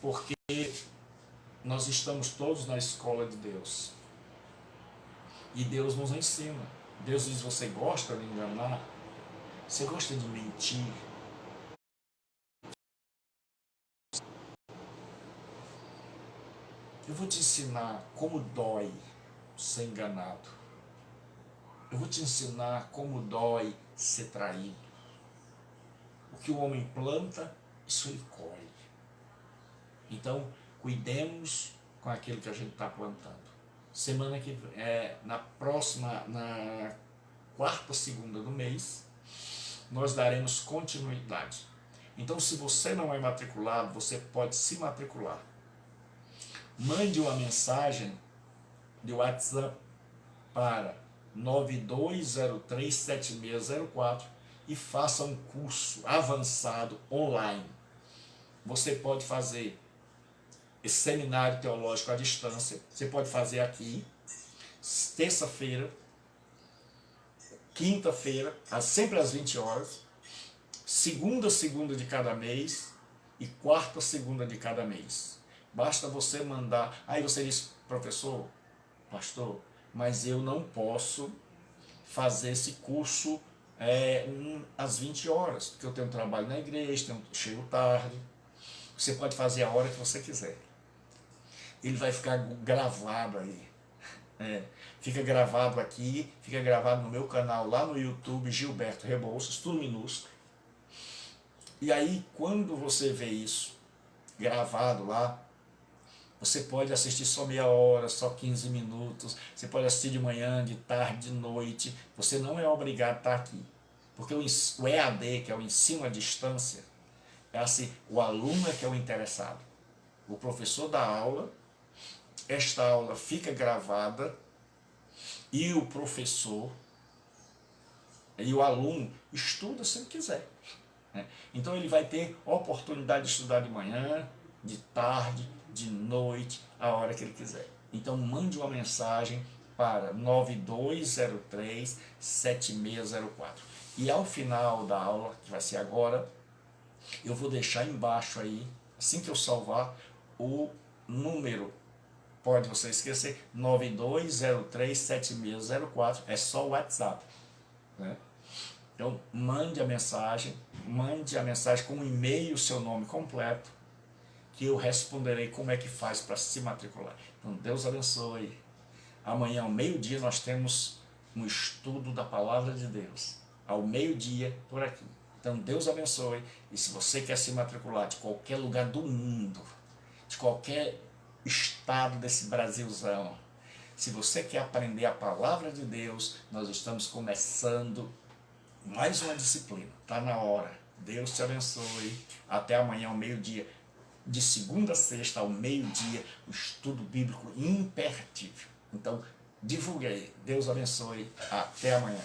Porque nós estamos todos na escola de Deus. E Deus nos ensina. Deus diz: você gosta de enganar? Você gosta de mentir? Eu vou te ensinar como dói ser enganado. Eu vou te ensinar como dói ser traído. O que o homem planta, isso ele colhe. Então, cuidemos com aquilo que a gente está plantando. Semana que na próxima, na quarta segunda do mês, nós daremos continuidade. Então, se você não é matriculado, você pode se matricular. Mande uma mensagem de WhatsApp para 92037604 e faça um curso avançado online. Você pode fazer esse seminário teológico à distância, você pode fazer aqui, terça-feira, quinta-feira, sempre às 20 horas, segunda de cada mês e quarta segunda de cada mês. Basta você mandar. Aí você diz: professor, pastor, mas eu não posso fazer esse curso às 20 horas, porque eu tenho trabalho na igreja, chego tarde. Você pode fazer a hora que você quiser. Ele vai ficar gravado aí. Fica gravado aqui, fica gravado no meu canal lá no YouTube, Gilberto Rebouças, tudo minúsculo. E aí, quando você vê isso gravado lá, você pode assistir só meia hora, só 15 minutos, você pode assistir de manhã, de tarde, de noite, você não é obrigado a estar aqui. Porque o EAD, que é o ensino à distância, é assim, o aluno é que é o interessado. O professor dá aula, esta aula fica gravada e o professor e o aluno estuda se ele quiser. Então ele vai ter oportunidade de estudar de manhã, de tarde, de noite, a hora que ele quiser. Então mande uma mensagem para 92037604. E ao final da aula, que vai ser agora, eu vou deixar embaixo aí, assim que eu salvar, o número. Pode você esquecer, 92037604, é só o WhatsApp. Né? Então mande a mensagem com um e-mail, seu nome completo, que eu responderei como é que faz para se matricular. Então Deus abençoe. Amanhã ao meio-dia nós temos um estudo da Palavra de Deus. Ao meio-dia por aqui. Então Deus abençoe. E se você quer se matricular de qualquer lugar do mundo, de qualquer estado desse Brasilzão, se você quer aprender a Palavra de Deus, nós estamos começando mais uma disciplina. Está na hora. Deus te abençoe. Até amanhã ao meio-dia. De segunda a sexta ao meio-dia, o estudo bíblico imperdível. Então, divulgue aí. Deus abençoe. Até amanhã.